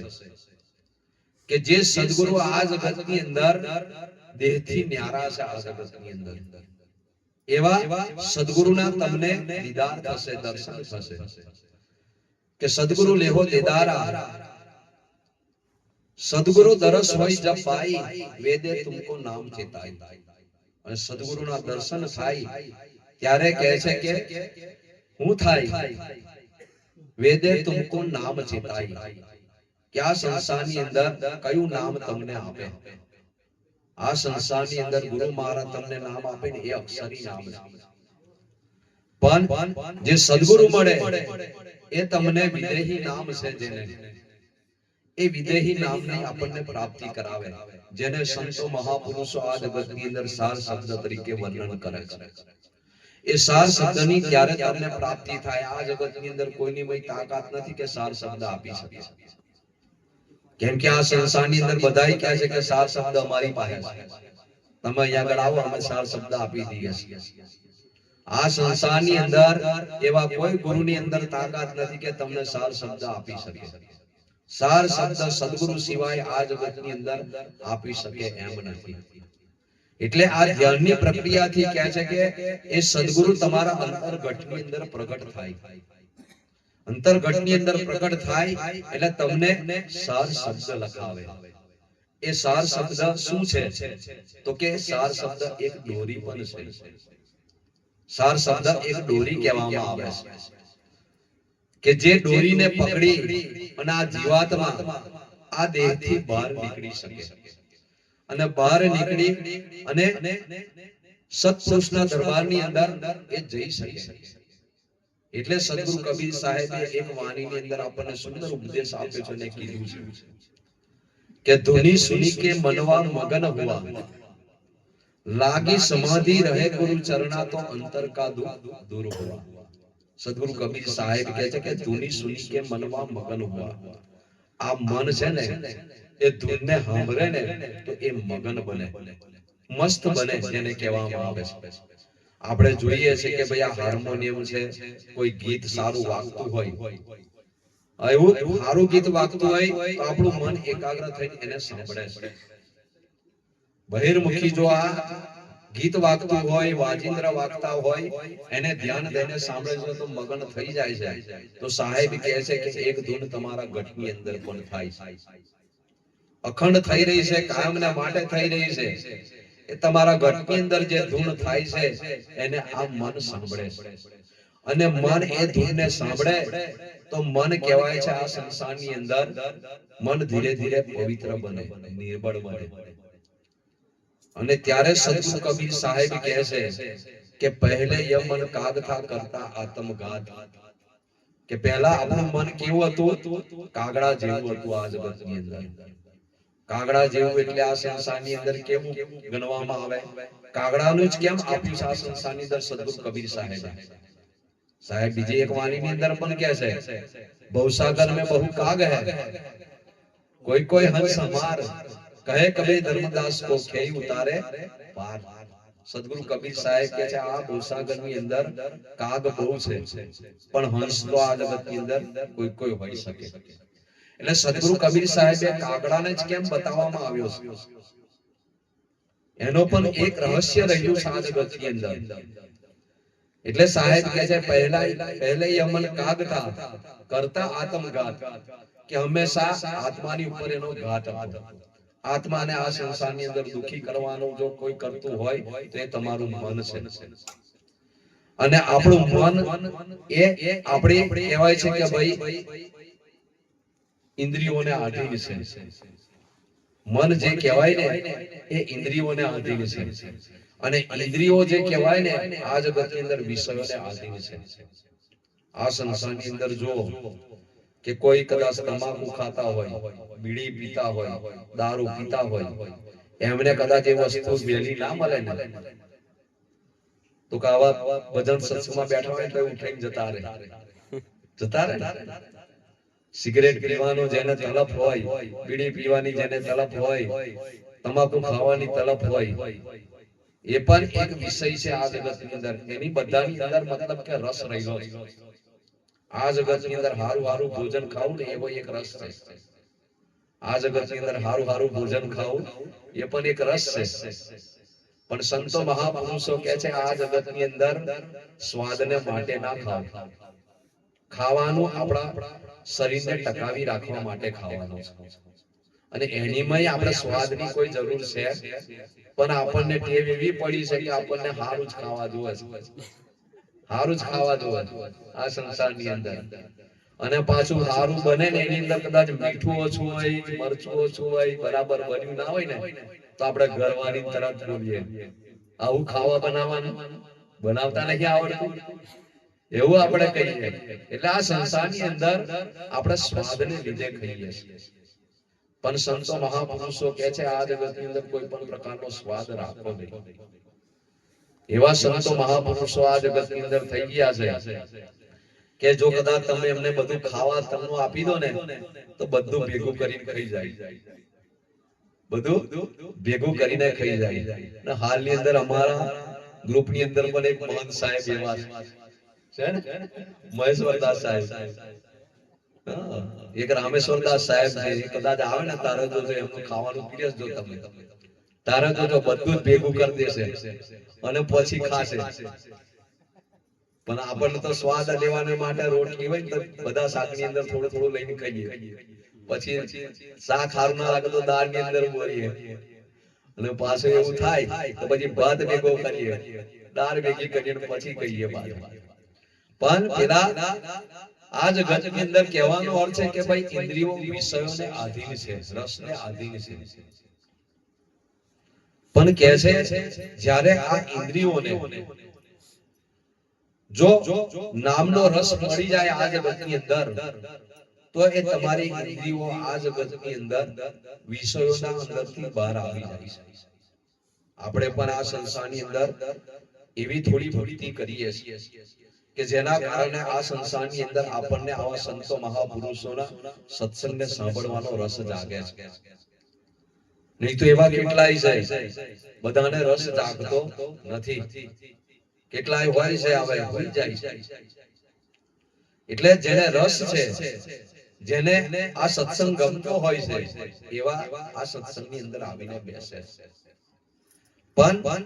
કે જે સદગુરુ આ જગતની અંદર દેહથી ન્યારા છે, આ જગતની અંદર એવા સદગુરુના તમને દીદાર થશે, દર્શન થશે. કે સદગુરુ લેહો દીદારા, સદગુરુ દરસ હોય જબ પાઈ, વેદે તુમકો નામ ચેતાઈ. અને સદગુરુના દર્શન થાય ત્યારે કહે છે કે હું થાય? વેદે તુમકો નામ ચેતાઈ. કે આ સંસારની અંદર કયું નામ તમને આપે? આ સંસારની અંદર ગુરુ મહારાજ તમને નામ આપે ને એ અક્ષરી નામ છે. પણ જે સદગુરુ મળે એ તમને વિદેહી નામ છે. જેને એ વિદેહી નામની આપણને પ્રાપ્તિ કરાવે, જેને સંતો મહાપુરુષો આ જગતની અંદર સાર શબ્દ તરીકે વર્ણન કરે છે. એ સાર શબ્દની ક્યારે તમને પ્રાપ્તિ થાય? આ જગતની અંદર કોઈની કોઈ તાકાત નથી કે સાર શબ્દ આપી શકે. કેમ કે આ સંસારની અંદર બધાય કહે છે કે સાર શબ્દ અમારી પાસે છે, તમે અહીંયા આગળ આવો અમે સાર શબ્દ આપી દઈએ છીએ. આ સંસારની અંદર એવા કોઈ ગુરુની અંદર તાકાત નથી કે તમને સાર શબ્દ આપી શકે. સાર શબ્દ સદગુરુ સિવાય આ જગતની અંદર આપી શકે એમ નથી. એટલે આ ધ્યાનની પ્રક્રિયાથી કહે છે કે એ સદગુરુ તમારા અંતર્ગતની અંદર પ્રગટ થાય, અંતર્ગતની અંદર પ્રગટ થાય એટલે તમને સાર શબ્દ લખાવે. એ સાર શબ્દ શું છે? તો કે સાર શબ્દ એક દોરી પણ છે. સાર શબ્દ એક દોરી કહેવામાં આવે છે કે જે દોરીને પકડી અને આ જીવાત્મા આ દેહથી બહાર નીકળી શકે અને બહાર નીકળી અને સત્પુરુષના દરબારની અંદર એ જઈ શકે. એટલે સદગુરુ કબીર સાહેબે એક વાણીની અંદર આપણને સુંદર ઉપદેશ આપ્યો છે અને કીધું છે કે ધુની સુની કે મનવા મગન હુઆ, લાગી સમાધિ રહે ગુરુ ચરણા તો અંતર કા દુઃખ દૂર હુઆ. સદગુરુ કબીર સાહેબ કહે છે કે ધુની સુની કે મનવા મગન હુઆ. આ મન છે ને એ ધૂનને સાંભળે ને તો એ મગન બને, મસ્ત બને, જેને કહેવામાં આવે છે. આપણે જોઈએ છે કે ભાઈ આ હાર્મોનિયમ છે, કોઈ ગીત સારું વાગતું હોય, એવું સારું ગીત વાગતું હોય તો આપણું મન એકાગ્ર થઈને એને સાંભળે છે. બહિર્મુખી જો આ ગીત વાગતું હોય, વાજિંદ્ર વાગતા હોય, એને ધ્યાન દઈને સાંભળે છે તો મગન થઈ જાય છે. તો સાહેબ કહે છે કે એક ધૂન તમારા ગઢની અંદર પણ થાય, અખંડ થઈ રહી છે, કાયમના માટે થઈ રહી છે. એ તમારા ગઢની અંદર જે ધૂન થાય છે એને આ મન સાંભળે છે. અને મન એ ધૂનને સાંભળે તો મન કહેવાય છે આ સંસારની અંદર મન ધીરે ધીરે પવિત્ર બને, નિર્બળ બને. અને ત્યારે સદગુરુ કબીર સાહેબ કહે છે કે પહેલે યહ મન કાગ થા કરતા આત્મઘાત, કે પહેલા આપણું મન કેવું હતું? કાગડા જેવું હતું આ જગતની અંદર. કાગડા જેવું એટલે આ સંસારની અંદર કેવું ગણવામાં આવે? કાગડાનું જ કેમ આપ્યું છે આ સંસારની અંદર સદગુરુ કબીર સાહેબ બીજી એક વાણીની અંદર પણ કહે છે ભવસાગર में बहु काग है, कोई कोई हंस हमार, કહે કબીર ધર્મદાસ को खेई उतारे पार. સદગુરુ કબીર સાહેબ કહે છે આ ભવસાગરની અંદર કાગ બહુ છે, પણ હંસ તો આ જગતની અંદર કોઈ કોઈ હોઈ શકે. એટલે સદગુરુ કબીર સાહેબે કાગડાને જ કેમ બતાવવામાં આવ્યો છે? એનો પણ એક રહસ્ય રહ્યું છે આ જગતની અંદર. એટલે સાહેબ કહે છે પહેલે યમન કાગ થા કરતા આત્મઘાત, કે હંમેશા આત્માની ઉપર એનો ઘાત હતો. આત્માને આ સંસારની અંદર દુખી કરવાનું જો કોઈ કરતું હોય તો એ તમારું મન છે. અને આપણું મન એ આપણે કહેવાય છે કે ભાઈ ઇન્દ્રિયોને આધીન છે. મન જે કહેવાય ને એ ઇન્દ્રિયોને આધીન છે. અને ઇન્દ્રિયો જે કહેવાય ને આ જગતની અંદર વિષયોને આધીન છે. આ સંસારની અંદર જો કે કોઈ કદાચ તમાકુ ખાતા હોય, બીડી પીતા હોય, દારૂ પીતા હોય, એમને કદાચ એ વસ્તુ વેલી ના મળે ને તો કે આવા ભજન સત્સંગમાં બેઠા હોય એટલે ઉઠીને જતા રહે. સિગરેટ પીવાનો જેને તલપ હોય, બીડી પીવાની જેને તલપ હોય, તમાકુ ખાવાની તલપ હોય, એ પણ એક વિષય છે આ જગતની અંદર. એની બધાની અંદર મતલબ કે રસ રહેલો છે. આ જગતની અંદર હારું હારું ભોજન ખાવું ને એવો એક રસ છે. આ જગતની અંદર હારું હારું ભોજન ખાવું એ પણ એક રસ છે. પણ સંતો મહાપુરુષો કહે છે આ જગતની અંદર સ્વાદને માટે ના ખાવ. ખાવાનું આપણા શરીરને ટકાવી રાખવા માટે ખાવાનું છે. અને એનીમાંય આપણે સ્વાદની કોઈ જરૂર છે, પણ આપણને ટેવ એવી પડી છે કે આપણને હારું જ ખાવા જોઈએ છે, હારું જ ખાવા જોઈએ આ સંસારની અંદર. અને પાછું હારું બને ને એની અંદર કદાચ મીઠું ઓછું હોય, મરચું ઓછું હોય, બરાબર બન્યું ના હોય ને તો આપણે ઘરવાની તરત બોલીએ આવું ખાવા બનાવવાનું બનાવતા નથી આવડતું, એવું આપણે કહીએ. એટલે આ સંસારની અંદર આપણે સ્વાદને લીધે ખાઈએ છીએ. પણ સંતો મહાપુરુષો કહે છે આ જગતની અંદર કોઈ પણ પ્રકારનો સ્વાદ રાખો નહીં. એવા સંતો મહાપુરુષો આ જગતની અંદર થઈ ગયા છે કે જો કદાચ તમે એમને બધું ખાવા તમને આપી દો ને તો બધું ભેગું કરીને ખાઈ જાય, બધું ભેગું કરીને ખાઈ જાય. અને હાલની અંદર અમારા ગ્રુપની અંદર પણ એક મહંત સાહેબ એવા છે ને, મહેશ્વરદાસ સાહેબ, એક રામેશ્વરદાસ સાહેબ છે, કદાચ આવે ને તારે જો એમનું ખાવાનું પીરસ જો તમે તારે તો બધું જ ભેગું કરી દેશે અને પછી ખાશે. પણ આપણને તો સ્વાદ લેવાને માટે રોટલી હોય ને તો બધા શાકની અંદર થોડું થોડું લઈને ખાઈએ. પછી શાક સારું ના લાગે તો દાળની અંદર બોરીએ અને પાછું એવું થાય તો પછી ભાત ભેગો કરીએ, દાળ ભેગી કરીને પછી કહીએ ભાત. પણ પેલા આ જગતની અંદર કહેવાનો અર્થ છે કે ભાઈ ઇન્દ્રિયો વિષયોને આધીન છે, રસને આધીન છે. પણ કહે છે જ્યારે આ ઇન્દ્રિયોને જો નામનો રસ મળી જાય આ જગતની અંદર તો એ તમારી ઇન્દ્રિયો આ જગતની અંદર વિષયોના અંદરથી બહાર આવી જાય છે. આપણે પણ આ સંસારની અંદર એવી થોડી ભક્તિ કરીએ છીએ કે જેના કારણે આ સંસારની અંદર આપણને આવા સંતો મહાપુરુષોના સત્સંગને સાંભળવાનો રસ જાગે છે. નહીં તો એવા કેટલાય છે બધાને રસ જાગતો નથી. કેટલાય હોય છે આવે ભૂલી જાય છે. એટલે જેને રસ છે, જેને આ સત્સંગ ગમતો હોય છે એવા આ સત્સંગની અંદર આવીને બેસે છે. પણ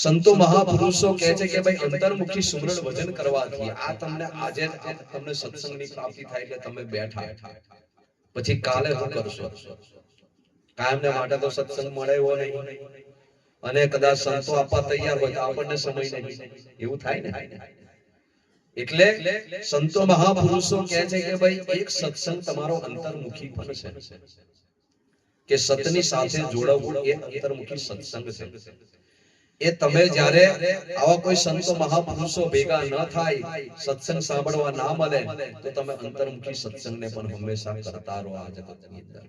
સંતો મહાપુરુષો કહે છે કે ભાઈ અંતર્મુખી સુમરણ ભજન કરવાથી આ તમને આજે તમને સત્સંગની પ્રાપ્તિ થાય એટલે તમે બેઠા, પછી કાલે શું કરશો? કાયમને માટે તો સત્સંગ મળે એવો નહીં, અને કદાચ સંતો આપવા તૈયાર હોય તો આપણને સમય નહીં, એવું થાય ને. એટલે સંતો મહાપુરુષો કહે છે કે ભાઈ એક સત્સંગ તમારો અંતર્મુખી પણ છે, કે સતની સાથે જોડાવવું એ અંતર્મુખી સત્સંગ છે. એ તમે જ્યારે આવા કોઈ સંતો મહાપુરુષો ભેગા ન થાય, સત્સંગ સાંભળવા ના મળે તો તમે અંતર્મુખી સત્સંગને પણ હંમેશા કરતા રહો આ જગતની અંદર.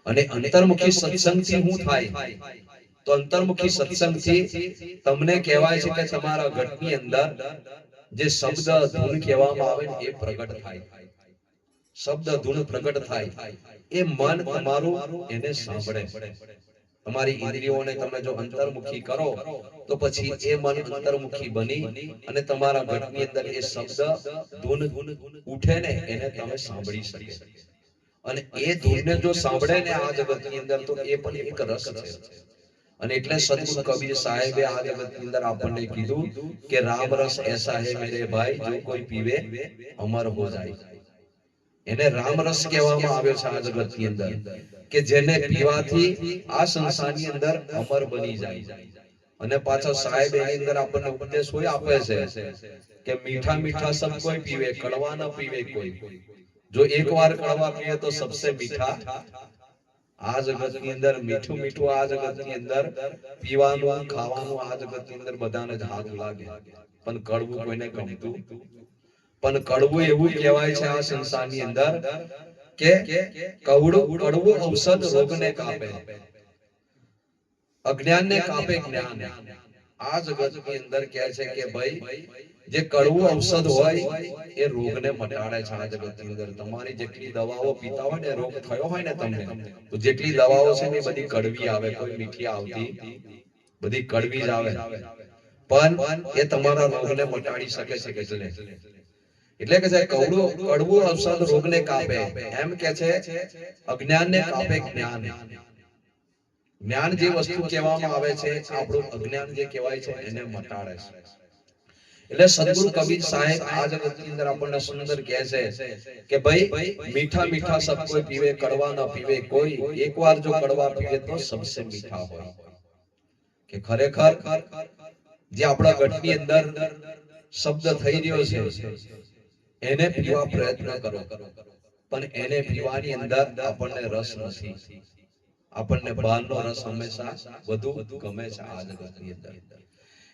અને અંતર્મુખી સત્સંગથી શું થાય? તો અંતર્મુખી સત્સંગથી તમને કહેવાય છે કે તમારા ઘટની અંદર જે શબ્દ ધૂન કહેવામાં આવે ને એ પ્રગટ થાય. શબ્દ ધૂન પ્રગટ થાય, એ મન તમારું એને સાંભળે. તમારી ઇન્દ્રિયોને તમે જો અંતર્મુખી કરો તો પછી એ મન અંતર્મુખી બની અને તમારા ઘટની અંદર એ શબ્દ ધૂન ઉઠે ને એને તમે સાંભળી શકે. અને એ ધૂનને જો સાંભળે ને આ જગતની અંદર તો એ પણ એક રસ છે. અને એટલે સદગુરુ કબીર સાહેબે આ જગતની અંદર આપણને કીધું કે રામ રસ એસા હે મેરે ભાઈ જો કોઈ પીવે અમર હો જાય. એને રામ રસ કહેવામાં આવ્યો છે આ જગતની અંદર, કે જેને પીવાથી આ સંસારની અંદર અમર બની જાય. અને પાછો સાહેબ એની અંદર આપણને ઉપદેશ હોય આપે છે કે મીઠા મીઠા સબ કોઈ પીવે, કડવા ન પીવે કોઈ. જો એકવાર કડવા પીએ તો સબસે મીઠા આ જગતની અંદર મીઠું મીઠું આ જગતની અંદર પીવાનું ખાવાનું આ જગતની અંદર બધાને જ હાથ લાગે, પણ કડવું કોઈને ગમતું. પણ કડવું એવું કહેવાય છે આ સંસારની અંદર કે કડવું ઔષધ રોગને કાપે, અજ્ઞાનને કાપે જ્ઞાન. આ જગતની અંદર કહે છે કે ભાઈ જે કડવું ઔષધ હોય એ રોગને મટાડે છે આ જગતની અંદર. તમારી જેટલી દવાઓ પીતા હોય ને, રોગ થયો હોય ને તમને, તો જેટલી દવાઓ છે ને એ બધી કડવી આવે, કોઈ મીઠી આવતી, બધી કડવી જ આવે. પણ એ તમારા રોગને મટાડી શકે છે. એટલે કે છે કડવું ઔષધ રોગને કાપે, એમ કે છે અજ્ઞાનને કાપે જ્ઞાન. જ્ઞાન જે વસ્તુ કહેવામાં આવે છે, આપણું અજ્ઞાન જે કહેવાય છે એને મટાડે છે. એટલે સદગુરુ કબીર સાહેબ આ જગતની અંદર આપણને સુંદર કહે છે કે ભાઈ મીઠા મીઠા સબ કોઈ પીવે, કડવા ન પીવે કોઈ. એકવાર જો કડવા પીવે તો સબસે મીઠા હોય. કે ખરેખર જે આપણા ઘટની અંદર શબ્દ થઈ રહ્યો છે એને પીવા પ્રયત્ન કરો, પણ એને પીવાની અંદર આપણને રસ નથી. આપણને બહારનો રસ હંમેશા વધુ ગમે છે આ જગતની અંદર.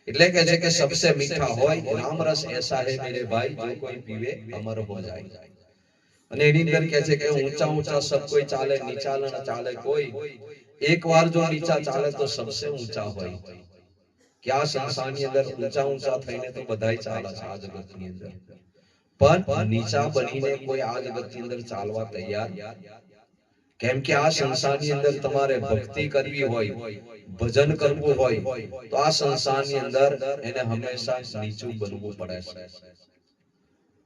એટલે કે છે કે સબસે મીઠા હોય રામ રસ એસા હે મેરે ભાઈ જો કોઈ પીવે અમર હો જાય. અને એની અંદર કહે છે કે ઊંચા ઊંચા સબ કોઈ ચાલે, નીચા ન ચાલે કોઈ. એકવાર જો નીચા ચાલે તો સબસે ઊંચા હોય. કે આ સંસારની અંદર ઊંચા ઊંચા થઈને તો બધાય ચાલે છે આ જગતની અંદર, પણ નીચા બનીને કોઈ આ જગતની અંદર ચાલવા તૈયાર. કેમ કે આ સંસારની અંદર તમારે ભક્તિ કરવી હોય, ભજન કરવું હોય તો આ સંસારની અંદર એને હંમેશા નીચું બનવું પડે છે.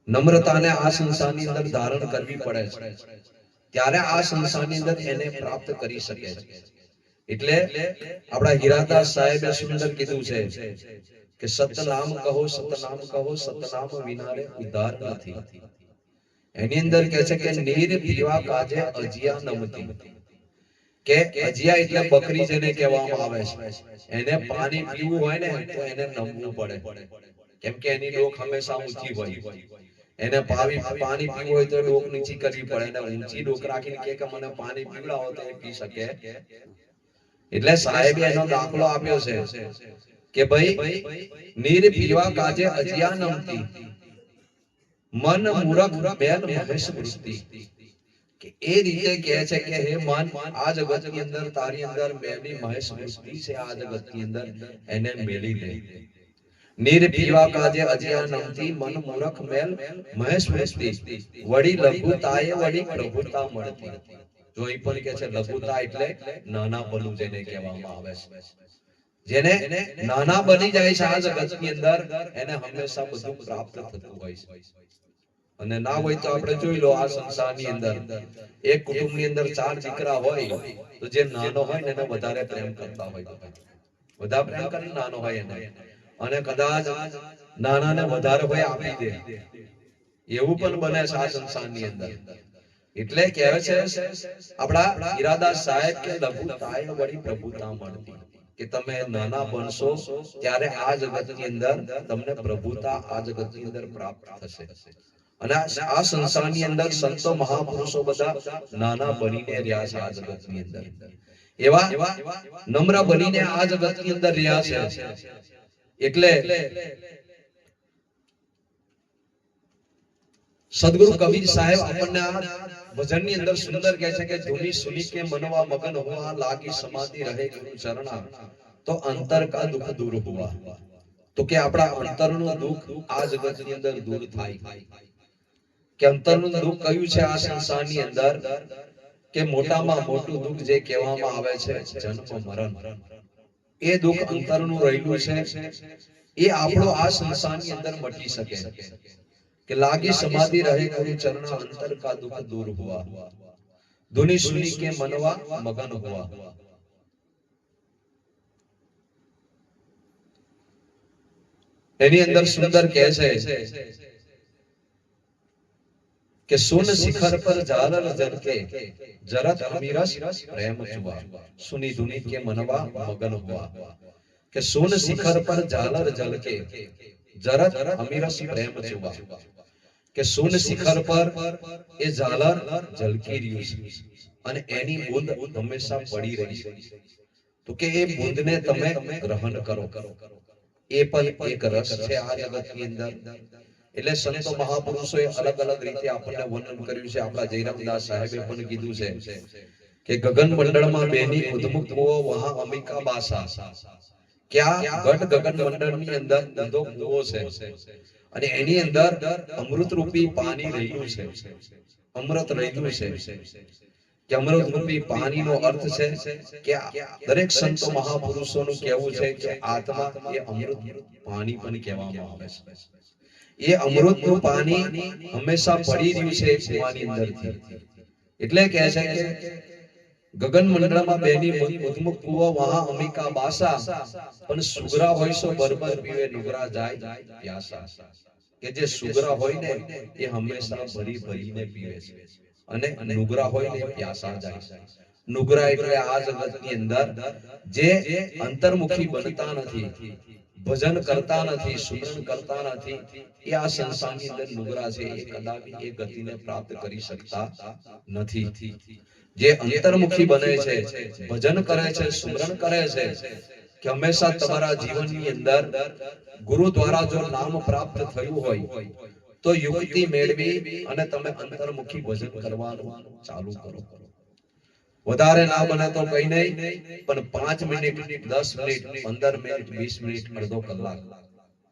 નમ્રતાને આ સંસારની અંદર ધારણ કરવી પડે છે, ત્યારે આ સંસારની અંદર એને પ્રાપ્ત કરી શકે છે. એટલે આપણા હીરાદાસ સાહેબે સુંદર કીધું છે કે સતનામ કહો, સતનામ કહો, સતનામ વિના રે ઉદ્ધાર નથી. એની અંદર કહે છે કે નીર પીવા કાજે અજિયા નમતી, કે અજિયા એટલે બકરી જેને કહેવામાં આવે છે. એને પાણી પીવું હોય ને તો એને નમવું પડે, કેમ કે એની ડોક હંમેશા ઊંચી હોય. એને પાણી પીવું હોય તો ડોક નીચી કરવી પડે. એને ઊંચી ડોક રાખીને કે મને પાણી પીવડાવો તો એ પી શકે. એટલે સાહેબે એનો દાખલો આપ્યો છે કે ભાઈ નીર પીવા કાજે અજિયા નમતી, મન મૂરખ બેન મહેશ વૃત્તિ, કે એ રીતે કહે છે કે હે મન, આ જગતની અંદર તારી અંદર મેની મહેશ વૃત્તિ છે. આ જગતની અંદર એને મેલી દે. નીર પીવા કાજે અજિયા નમતી, મન મૂરખ મેલ મહેશ વૃત્તિ, વડી લઘુતાએ વડી પ્રભુતા મળતી. જો અહીં પણ કહે છે લઘુતા એટલે નાના બનવું, જેને કહેવામાં આવે છે. જેને નાના બની જાય છે આ જગતની અંદર, એને હંમેશા બધું પ્રાપ્ત થતું હોય છે. અને ના હોય તો આપણે જોઈ લો આ સંસારની અંદર એક કુટુંબની અંદર 4 દીકરા હોય તો જે નાનો હોય ને એને વધારે પ્રેમ કરતા હોય, બધા પ્રેમ કરે નાનો હોય એને, અને કદાચ નાનાને વધારે હોય આપી દે, એવું પણ બને છે આ સંસારની અંદર. એટલે કહેવે છે આપણા હીરાદાસ સાહેબ કે લઘુતાએ વળી પ્રભુતા મળતી, કે તમે નાના બનશો ત્યારે આ જગતની અંદર તમને પ્રભુતા આ જગતની અંદર પ્રાપ્ત થશે. અને આ સંસારની અંદર સંતો મહાપુરુષો બધા નાના બનીને રહ્યા છે આ જગતની અંદર. એવા નમ્ર બનીને આ જગતની અંદર રહ્યા છે. એટલે સદગુરુ કબીર સાહેબ આપણને આ ભજનની અંદર સુંદર કહે છે કે ધૂની સુની કે મનવા મગન હુઆ, લાગી સમાધિ રહે ગુરુ ચરણા, તો અંતર કા દુઃખ દૂર હુઆ. તો કે આપણા અંતરનું દુઃખ આ જગતની અંદર દૂર થાય. કે અંતરનું દુઃખ કયું છે આ સંસારની અંદર? કે મોટામાં મોટું દુઃખ જે કહેવામાં આવે છે જન્મ મરણ, એ દુઃખ અંતરનું રહેલું છે. એ આપણો આ સંસારની અંદર મટી શકે. કે લાગી સમાધિ રહે ગુરુ ચરણ, અંતર કા દુઃખ દૂર હુઆ, ધુની સુની કે મનવા મગન હુઆ. એની અંદર સુંદર કહે છે કે સુન શિખર પર ઝાલર ઝલકે, જરત અમીરસ પ્રેમ ચુઆ, સુની ધુની કે મનવા મગન હુઆ. કે સુન શિખર પર ઝાલર ઝલકે, જરત અમીરસ પ્રેમ ચુઆ. કે સુન શિખર પર એ ઝાલર ઝલકી રહ્યું છે અને એની બૂંદ હંમેશા પડી રહી છે. તો કે એ બૂંદને તમે ગ્રહણ કરો, એ પણ એક રસ છે આ જગતની અંદર. એટલે સંતો મહાપુરુષોએ અલગ અલગ રીતે આપણને વર્ણન કર્યું છે. આપણા જયરામદાસ સાહેબે પણ કીધું છે કે ગગન મંડળમાં બેની ઉદ્મુક્ત કુવો વહા અંબિકા બાસા, કે આ ગઢ ગગન મંડળની અંદર ઊંધો કુવો છે અને એની અંદર અમૃત રૂપી પાણી રહેલું છે, અમૃત રહેલું છે. કે અમૃત રૂપી પાણીનો અર્થ છે કે દરેક સંતો મહાપુરુષોનું કહેવું છે કે આત્મા એ અમૃત પાણી પણ કહેવામાં આવે છે. એ અમૃતનું પાણી હંમેશા પડી રહ્યું છે કુવાની અંદરથી. એટલે કહે છે કે ગગન મંડળમાં બેની ઉદ્મુખ કુવો વહા અંબિકા બાસા, પણ સુગરા હોય સો બરબર પીવે નુગરા જાય પ્યાસા. કે જે સુગરા હોય ને એ હંમેશા ભરી ભરીને પીવે છે અને નુગરા હોય ને પ્યાસા જાય. નુગરા એટલે આ જગતની અંદર જે અંતર્મુખી બનતા નથી, ભજન કરતા નથી, સુમરણ કરતા નથી, એ આ સંસારની અંદર નુગરા છે. એ કદાપી એ ગતિને પ્રાપ્ત કરી શકતા નથી. જે અંતર્મુખી બને છે, ભજન કરે છે, સુમરણ કરે છે, કે હંમેશા તમારા જીવનની અંદર ગુરુ દ્વારા જો નામ પ્રાપ્ત થયું હોય તો યુક્તિ મેળવી અને તમે અંતર્મુખી ભજન કરવાનું ચાલુ કરો. વધારે ના બને તો કઈ નહીં, પણ 5 મિનિટ, 10 મિનિટ, 15 મિનિટ, 20 મિનિટ, અડધો કલાક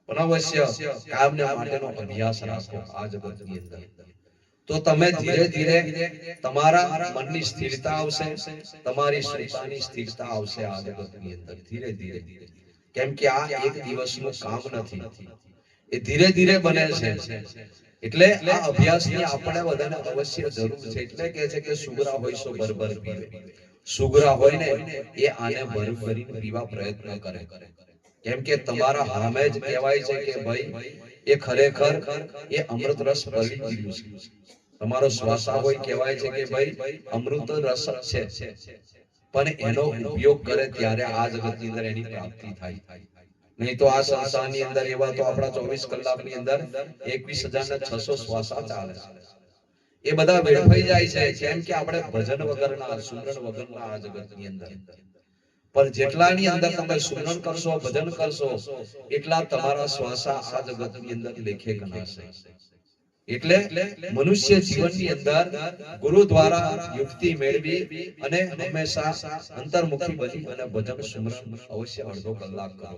પણ અવશ્ય કામને માટેનો અભ્યાસ રાખો આ જગતની અંદર. તો તમે ધીરે ધીરે તમારા મનની સ્થિરતા આવશે, તમારી શ્રદ્ધાની સ્થિરતા આવશે આ જગતની અંદર ધીરે ધીરે. કેમ કે આ એક દિવસનું કામ નથી, એ ધીરે ધીરે બને છે. એટલે આ અભ્યાસની આપણે બધાને અવશ્ય જરૂર છે. એટલે કહે છે કે સુગરા હોય સો બરબર પીવે. સુગરા હોય ને એ આને ભરીને પીવા પ્રયત્ન કરે, કેમ કે તમારા સામે જ કહેવાય છે કે ભાઈ એ ખરેખર એ અમૃત રસ ભરી ગયું છે. તમારો શ્વાસા હોય કહેવાય છે કે ભાઈ અમૃત રસ છે, પણ એનો ઉપયોગ કરે ત્યારે આ જગતની અંદર એની પ્રાપ્તિ થાય. નહીં તો આ સંસારની અંદર એવા તો આપણા 24 કલાકની અંદર 21,600 શ્વાસા ચાલે છે. એ બધા વેડફાઈ જાય છે, કેમ કે આપણે ભજન વગરના, સુમરણ વગરના આ જગતની અંદર. પણ જેટલાની અંદર તમે સુમરણ કરશો, ભજન કરશો, એટલા તમારા શ્વાસા આ જગતની અંદર લેખે ગણાશે. એટલે મનુષ્ય જીવનની અંદર ગુરુ દ્વારા યુક્તિ મેળવી અને હંમેશા અંતર્મુખી બની અને ભજન સુમરણ અવશ્ય અડધો કલાક કરો.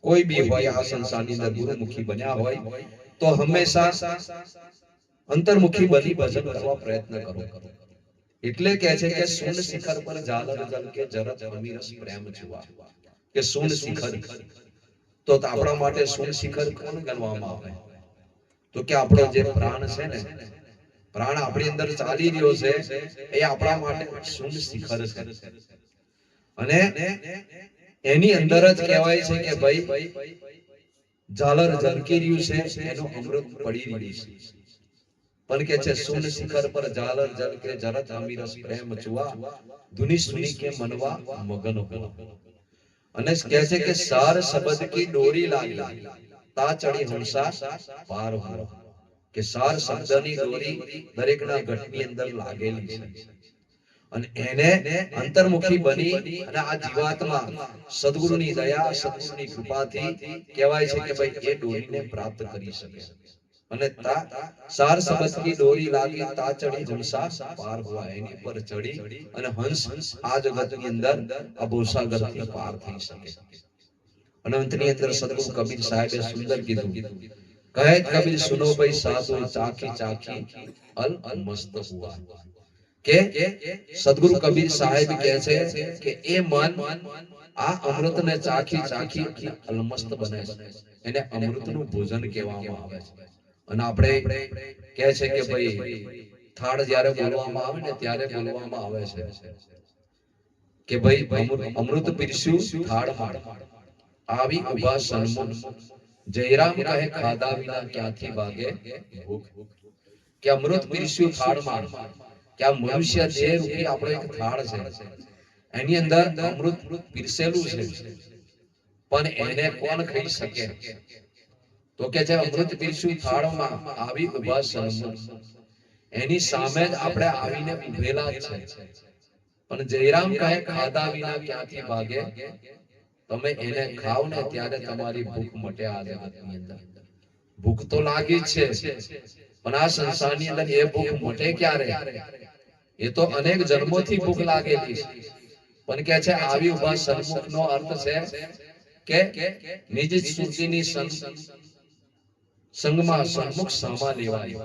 કોઈ બી હોય આ સંસારની અંદર ગુરુમુખી બન્યા હોય તો હંમેશા અંતર્મુખી બની ભજન કરવા પ્રયત્ન કરો. એટલે કહે છે કે સુન શિખર પર ઝાલર ઝલકે જરત અમીરસ પ્રેમ જુઆ, કે સુન શિખર તો આપણા માટે સુન શિખર કોણ ગણવામાં આવે? તો કે આપણો જે પ્રાણ છે ને, પ્રાણ આપણી અંદર ચાલી રહ્યો છે, એ આપણા માટે સુન શિખર છે. અને એની અંદર જ કહેવાય છે કે ભાઈ ઝાલર ઝલકી રહ્યું છે, એનું અમૃત પડી રહ્યું છે. પણ કે છે સુન શિખર પર ઝાલર ઝલકે જરત અમીરસ પ્રેમ જુઆ, ધુની સુની કે મનવા મગન હો. અને કહે છે કે સાર શબ્દ કી ડોરી લાગી તા ચડી હંસા પાર હો, કે સાર શબ્દની દોરી દરેકના ઘટની અંદર લાગેલી છે. અને એને અંતર્મુખી બની અને આ જીવાત્મા સદગુરુની દયા, સદગુરુની કૃપાથી કહેવાય છે કે ભાઈ એ ડોરીને પ્રાપ્ત કરી શકે. અને સાર શબ્દ કી ડોરી લાગી તા ચડી હંસા પાર હુઆ, એની પર ચડી અને હંસ આ જગતની અંદર આ ભવસાગરથી પાર થઈ શકે. અને અંતની અંદર સદગુરુ કબીર સાહેબે સુંદર કીધું, કહે કબીર સુનો ભાઈ સાધુ ચાખી ચાખી અલ મસ્ત હુઆ, કે સદગુરુ કબીર સાહેબ કહે છે કે એ મન આ અમૃતને ચાખી ચાખી અલમસ્ત બને છે. એને અમૃતનું ભોજન કહેવામાં આવે છે. અને આપણે કહે છે કે ભાઈ થાળ જ્યારે બોલવામાં આવે ને ત્યારે બોલવામાં આવે છે કે ભાઈ અમૃત પીરસ્યું થાળમાં આવી ઉભા સન્મુખ, જયરામ કહે ખાધા વિના ક્યાંથી ભાગે ભૂખ. કે અમૃત પીરસ્યું થાળમાં, કે આ મનુષ્ય દેહ રૂપી આપણો એક થાળ છે, એની અંદર અમૃત પીરસેલું છે, પણ એને કોણ ખાઈ શકે? તો કે છે અમૃત પીરસ્યું થાળમાં આવી ઉભા સન્મુખ, એની સામે જ આપણે આવીને ઉભેલા જ છે. પણ જયરામ કહે ખાધા વિના ક્યાંથી ભાગે, તમે એને ખાવ ને ત્યારે તમારી ભૂખ મટે. આ જગતની અંદર ભૂખ તો લાગી જ છે, પણ આ સંસારની અંદર એ ભૂખ મટે ક્યારે? એ તો અનેક જન્મોથી ભૂખ લાગેલી છે. પણ કે છે આવી ઉભા સન્મુખ નો અર્થ છે કે નિજ સુચિની સંગમાં સન્મુખ સામા લેવાય,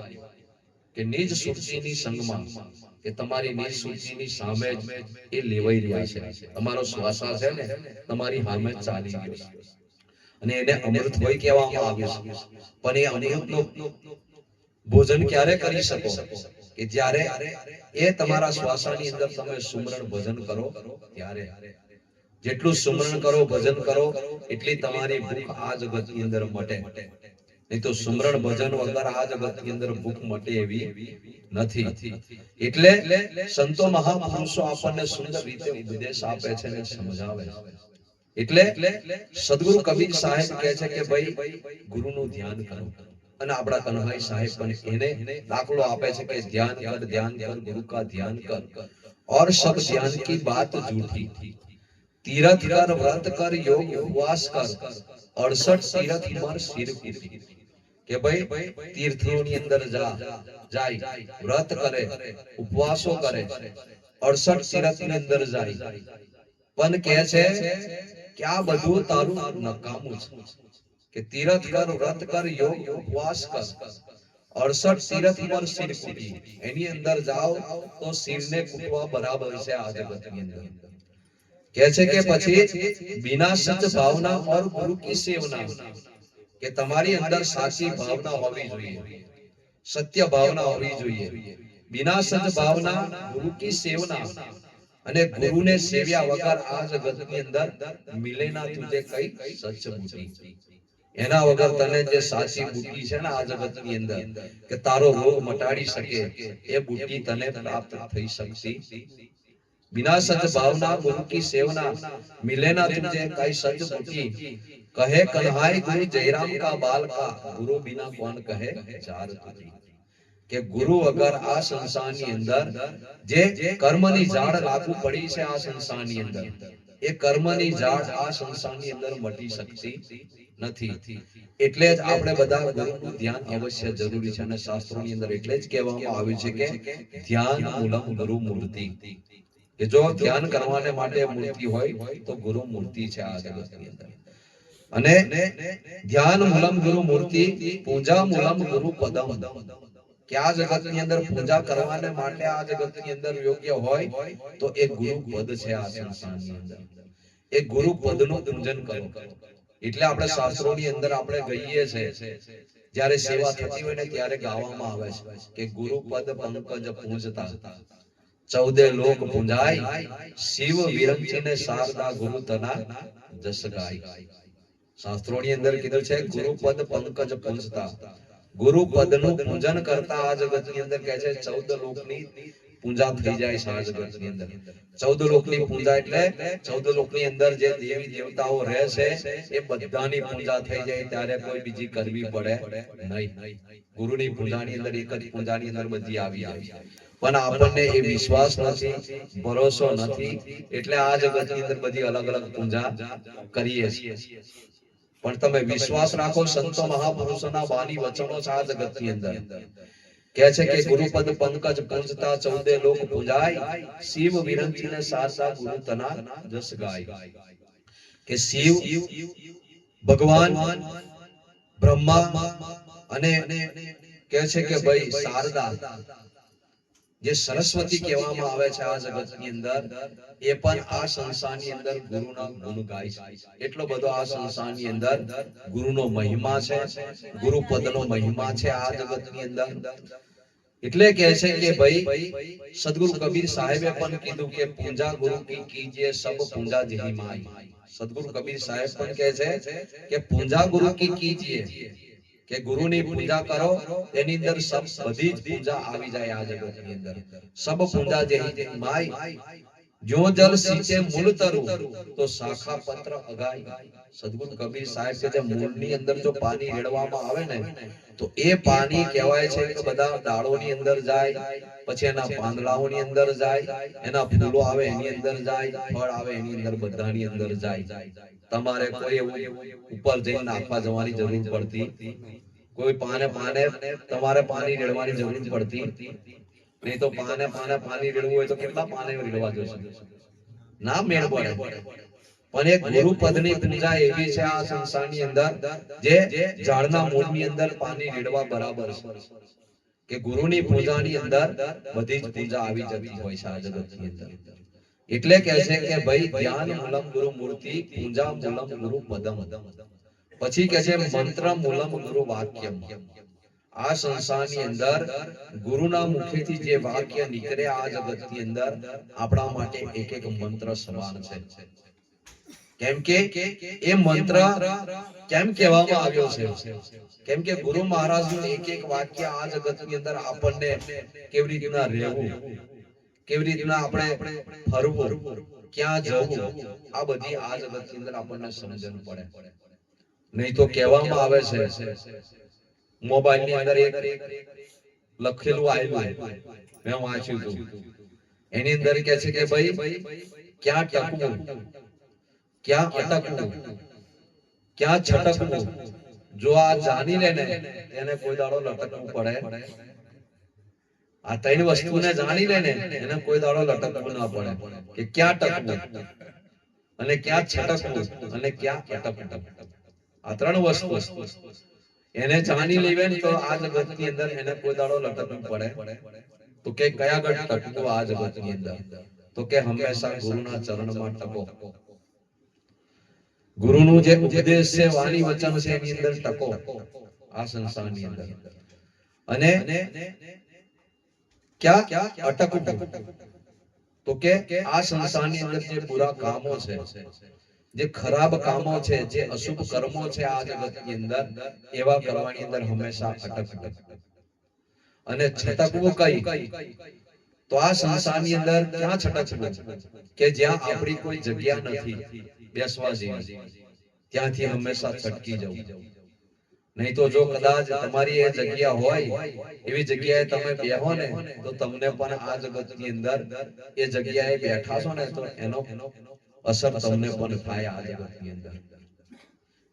કે નિજ સુચિની સંગમાં, કે તમારી નિજ સુચિની સામે જ એ લેવાઈ રહ્યા છે. તમારો શ્વાસા છે ને તમારી સામે જ ચાલી રહ્યો છે. અને એને અમૃત હોય કહેવામાં આવ્યું છે. પણ એ અમૃતનું ભોજન ક્યારે કરી શકો? કે જ્યારે એ તમારા શ્વાસાની અંદર તમે સુમરણ ભજન કરો ત્યારે. જેટલું સુમરણ કરો, ભજન કરો, એટલી તમારી ભૂખ આ જગતની અંદર મટે. નહીં તો સુમરણ ભજન વગર આ જગતની અંદર ભૂખ મટે એવી નથી. એટલે સંતો મહાપુરુષો આપણને સુંદર રીતે ઉપદેશ આપે છે અને સમજાવે છે. એટલે સદગુરુ કબીર સાહેબ કહે છે કે ભાઈ ગુરુનું ધ્યાન કરો. અને આપણા કનભાઈ સાહેબ પણ એને દાખલો આપે છે કે ધ્યાન કર ગુરુ કા ધ્યાન કર, और सब ध्यान की बात झूठी, तीरथ कर व्रत कर योग उपवास कर, 68 तीरथ पर सिर कूटी. કે ભાઈ તીર્થોની અંદર જાય, વ્રત કરે, ઉપવાસો કરે, 68 તીર્થની અંદર જાય, પણ કહે છે કે આ બધું તારું નકામું છે. કે તીર્થ કર, વ્રત કર, યોગ ઉપવાસ કર, 68 તીર્થ પર સિર કૂટી. એની અંદર જાઓ તો સિરને કૂટવા બરાબર છે આ જગતની અંદર. કહે છે કે પછી बिना सच भावना और गुरु की सेवना, કે તમારી અંદર સાચી ભાવના હોવી જોઈએ, સત્ય ભાવના હોવી જોઈએ. बिना सच भावना गुरु की सेवना અને ગુરુને સેવ્યા વગર આ જગતની અંદર મિલે ના તુજે કઈ સચ બુટી, એના વગર તને જે સાચી બુટી છે ને આ જગતની અંદર કે તારો રોગ મટાડી શકે એ બુટી તને પ્રાપ્ત થઈ શકતી बिना सच भावना गुरु की सेवना मिले ना तुझे कई सच बूटी, कहे कन्हाई गुरु जयराम का बाल का गुरु बिना कौन कहे चार तुझी, કે ગુરુ વગર આ સંસારની અંદર જે કર્મની ઝાડ લાગુ પડી છે આ સંસારની અંદર, એ કર્મની ઝાડ આ સંસારની અંદર મટી શકતી નથી. એટલે જ આપણે બધા ગુરુનું ધ્યાન અવશ્ય જરૂરી છે. અને શાસ્ત્રોની અંદર એટલે જ કહેવામાં આવ્યું છે કે ધ્યાન મૂલમ ગુરુ મૂર્તિ, કે જો ધ્યાન કરવાને માટે મૂર્તિ હોય તો ગુરુ મૂર્તિ છે આ જગતની અંદર. અને ધ્યાન મૂલમ ગુરુ મૂર્તિ, પૂજા મૂલમ ગુરુ પદમ, કે આ જગતની અંદર પૂજા કરવાને માટે આ જગતની અંદર યોગ્ય હોય તો એ ગુરુ પદ છે આ સંસારની અંદર. એ ગુરુ પદનું પૂજન કરો. એટલે આપણે શાસ્ત્રોની અંદર આપણે ગઈએ છે, જ્યારે સેવા થતી હોય ને ત્યારે ગાવામાં આવે છે કે ગુરુ પદ પંકજ પૂજતા 14 લોક પૂંજાય, શિવ વિરંચીને શારદા ગુરુ તના જસ ગાય. શાસ્ત્રોની અંદર કીધું છે ગુરુ પદ પંકજ પૂજતા, ગુરુ પદનું પૂજન કરતા આ જગતની અંદર કહે છે 14 લોકની પૂજા થઈ જાય છે આ જગતની અંદર. 14 લોકની પૂજા એટલે 14 લોકની અંદર જે દેવી દેવતાઓ રહે છે એ બધાની પૂજા થઈ જાય ત્યારે કોઈ બીજી કરવી પડે નહીં. ગુરુની પૂજાની અંદર એક જ પૂજાની અંદર બધી આવી જાય. પણ આપણને એ વિશ્વાસ નથી, ભરોસો નથી, એટલે આ જગતની અંદર બધી અલગ અલગ પૂજા કરીએ છીએ. પણ તમે વિશ્વાસ રાખો, સંતો મહાપુરુષોના વાણી વચનો છે આ જગતની અંદર કહે છે કે ગુરુપદ પંકજ પૂજતા 14 લોક પૂજાય, શિવ વિરંચીને શારદા ગુરુ તના જસ ગાય. કે શિવ ભગવાન બ્રહ્મા અને કહે છે કે ભાઈ શારદા જે સરસ્વતી કહેવામાં આવે છે આ જગતની અંદર, એ પણ આ સંસારની અંદર ગુરુના ગુણ ગાય છે. એટલો બધો આ સંસારની અંદર ગુરુનો મહિમા છે, ગુરુ પદનો મહિમા છે આ જગતની અંદર. એટલે કહે છે કે ભાઈ સદગુરુ કબીર સાહેબે પણ કીધું કે પૂજા ગુરુ કી કીજે સબ પૂજા જેહી માઈ. સદગુરુ કબીર સાહેબ પણ કહે છે કે પૂજા ગુરુ કી કીજે, કે ગુરુની પૂજા કરો એની અંદર સબ બધી જ પૂજા આવી જાય આ જગતની અંદર. સબ પૂજા જેહી માઈ, જો જલ સીંચે મૂળ તરુ તો શાખા પત્ર અગાય. સદગુરુ કબીર સાહેબ કે જે મૂળની અંદર જો પાણી રેડવામાં આવે ને તો એ પાણી કહેવાય છે કે બધા ડાળોની અંદર જાય, પછી એના પાંદડાઓની અંદર જાય, એના ફૂલો આવે એની અંદર જાય, ફળ આવે એની અંદર, બધાની અંદર જાય. તમારે કોઈ એવું ઉપર જઈને નાખવા જવાની જરૂર પડતી, કોઈ પાને તમારે પાણી રેડવાની જરૂર પડતી નહીં. તો પાને પાણી રેડવું હોય તો કેટલા પાને રેડવા જોશે? ના મેળ પડે. પણ એક ગુરુ પદની પૂજા એવી છે આ સંસારની અંદર જે ઝાડના મૂળની અંદર પાણી રેડવા બરાબર છે. કે ગુરુની પૂજાની અંદર બધી જ પૂજા આવી જતી હોય છે આ જગતની અંદર. એટલે કહે છે કે ભાઈ ધ્યાન મૂલમ ગુરુ મૂર્તિ, પૂજા મૂલમ ગુરુ પદમ. પછી કહે છે મંત્ર મૂલમ ગુરુ વાક્યમ. આ સંસારની અંદર ગુરુના મુખેથી જે વાક્ય નીકળે આ જગતની અંદર આપણા માટે એક એક મંત્ર સમાન છે. કેમ કે એ મંત્ર કેમ કહેવામાં આવ્યો છે? કેમ કે ગુરુ મહારાજનું એક એક વાક્ય આ જગતની અંદર આપણને કેવી રીતના રહેવું, કેવી રીતના આપણે ફરવું, ક્યાં જવું, આ બધી આ જગતની અંદર આપણને સમજણ પડે. નહીં તો કહેવામાં આવે છે મોબાઈલ ની અંદર એક લખેલું આવ્યું, મેં વાંચ્યું હતું, એની અંદર કહે છે કે ભાઈ ક્યાં ટકવું, ક્યાં અટકવું, ક્યાં છટકવું. જો આ જાણી લે ને એને કોઈ દાડો લટકવું પડે. આ ત્રણ વસ્તુને જાણી લે ને એને કોઈ દાડો લટકવું ના પડે કે ક્યાં ટકવું અને ક્યાં છટકવું અને ક્યાં અટકવું. આ ત્રણ વસ્તુ એને જાણી લેવે ને તો આ જગતની અંદર એને કોઈ દાડો લટકવું પડે. તો કે કયા ગઢ ટકવું આ જગતની અંદર? તો કે હંમેશા ગુરુના ચરણમાં ટકો. ગુરુનું જે ઉપદેશ છે, વાણી વચન છે, એની અંદર ટકો આ સંસારની અંદર. અને ક્યાં અટકવું, તો કે આ સંસારની અંદર જે બુરા કામો છે, જે ખરાબ કામો છે, જે અશુભ કર્મો છે આ જગતની અંદર, એવા કરવાની અંદર હંમેશા અટકવું. અને છટકવું કઈ? તો આ સંસારની અંદર ક્યાં છટકવું? કે જ્યાં આપણી કોઈ જગ્યા નથી બેસવા જેવી, ત્યાંથી હંમેશા છટકી જવું. નહીં તો જો કદાચ તમારી એ જગ્યા હોય, એવી જગ્યાએ તમે બેહો ને, તો તમને પણ આ જગતની અંદર એ જગ્યાએ બેઠા છો ને, તો એનો અસર તમને પણ થાય આ જગતની અંદર.